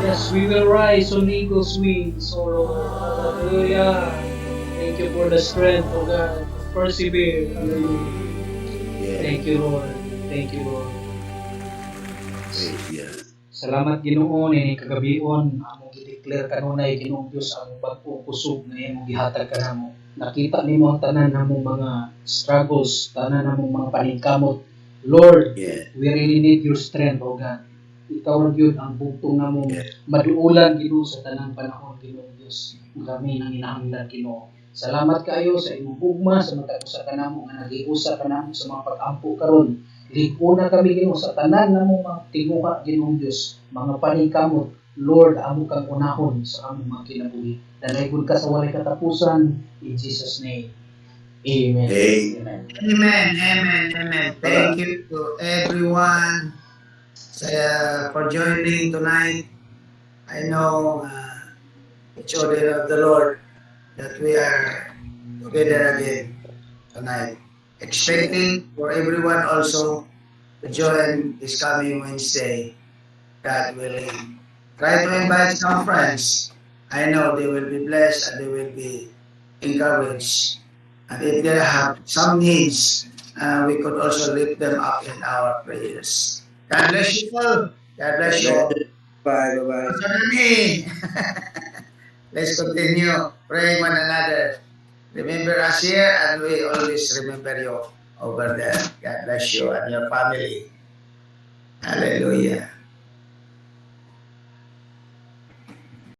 Yes, we will rise on eagle's wings, O Lord. Hallelujah. Thank you for the strength, O God, to persevere. Hallelujah. Thank you, Lord. Thank you, Lord. Praise God. Salamat Ginoo ni kagabion among gi-declare kanunay Ginoong Dios ang bag-o kusog na imong gihatag kanamo. Nakita nimo ang tanan namong mga struggles, tanan namong mga paningkamot. Lord, Yeah. we really need your strength, O God. Ikaw ra gyud ang bugtong namong maduulan Ginoo sa tanang panahon Ginoong Dios. Kami nang hinahanglan Ginoo. Salamat kayo sa imong ugma sa matag usa kanamo nga nagiusa kanamo sa mga pag-ampo karon. Liguna kami Ginoo sa tanan namong mga tinguha Ginoong Dios, mga paningkamot. Lord, amo kang unahon sa among mga kinabuhi. Danay gud ka sa walay katapusan in Jesus name. Amen. Amen. Amen, amen, amen. Thank you to everyone for joining tonight. I know the children of the Lord that we are together again tonight. Expecting for everyone also to join this coming Wednesday, God willing. Try to invite some friends. I know they will be blessed and they will be encouraged. And if they have some needs, we could also lift them up in our prayers. God bless you all. God bless you all. Bye. Bye. Let's continue praying one another. Remember us here and we always remember you over there. God bless you and your family. Hallelujah.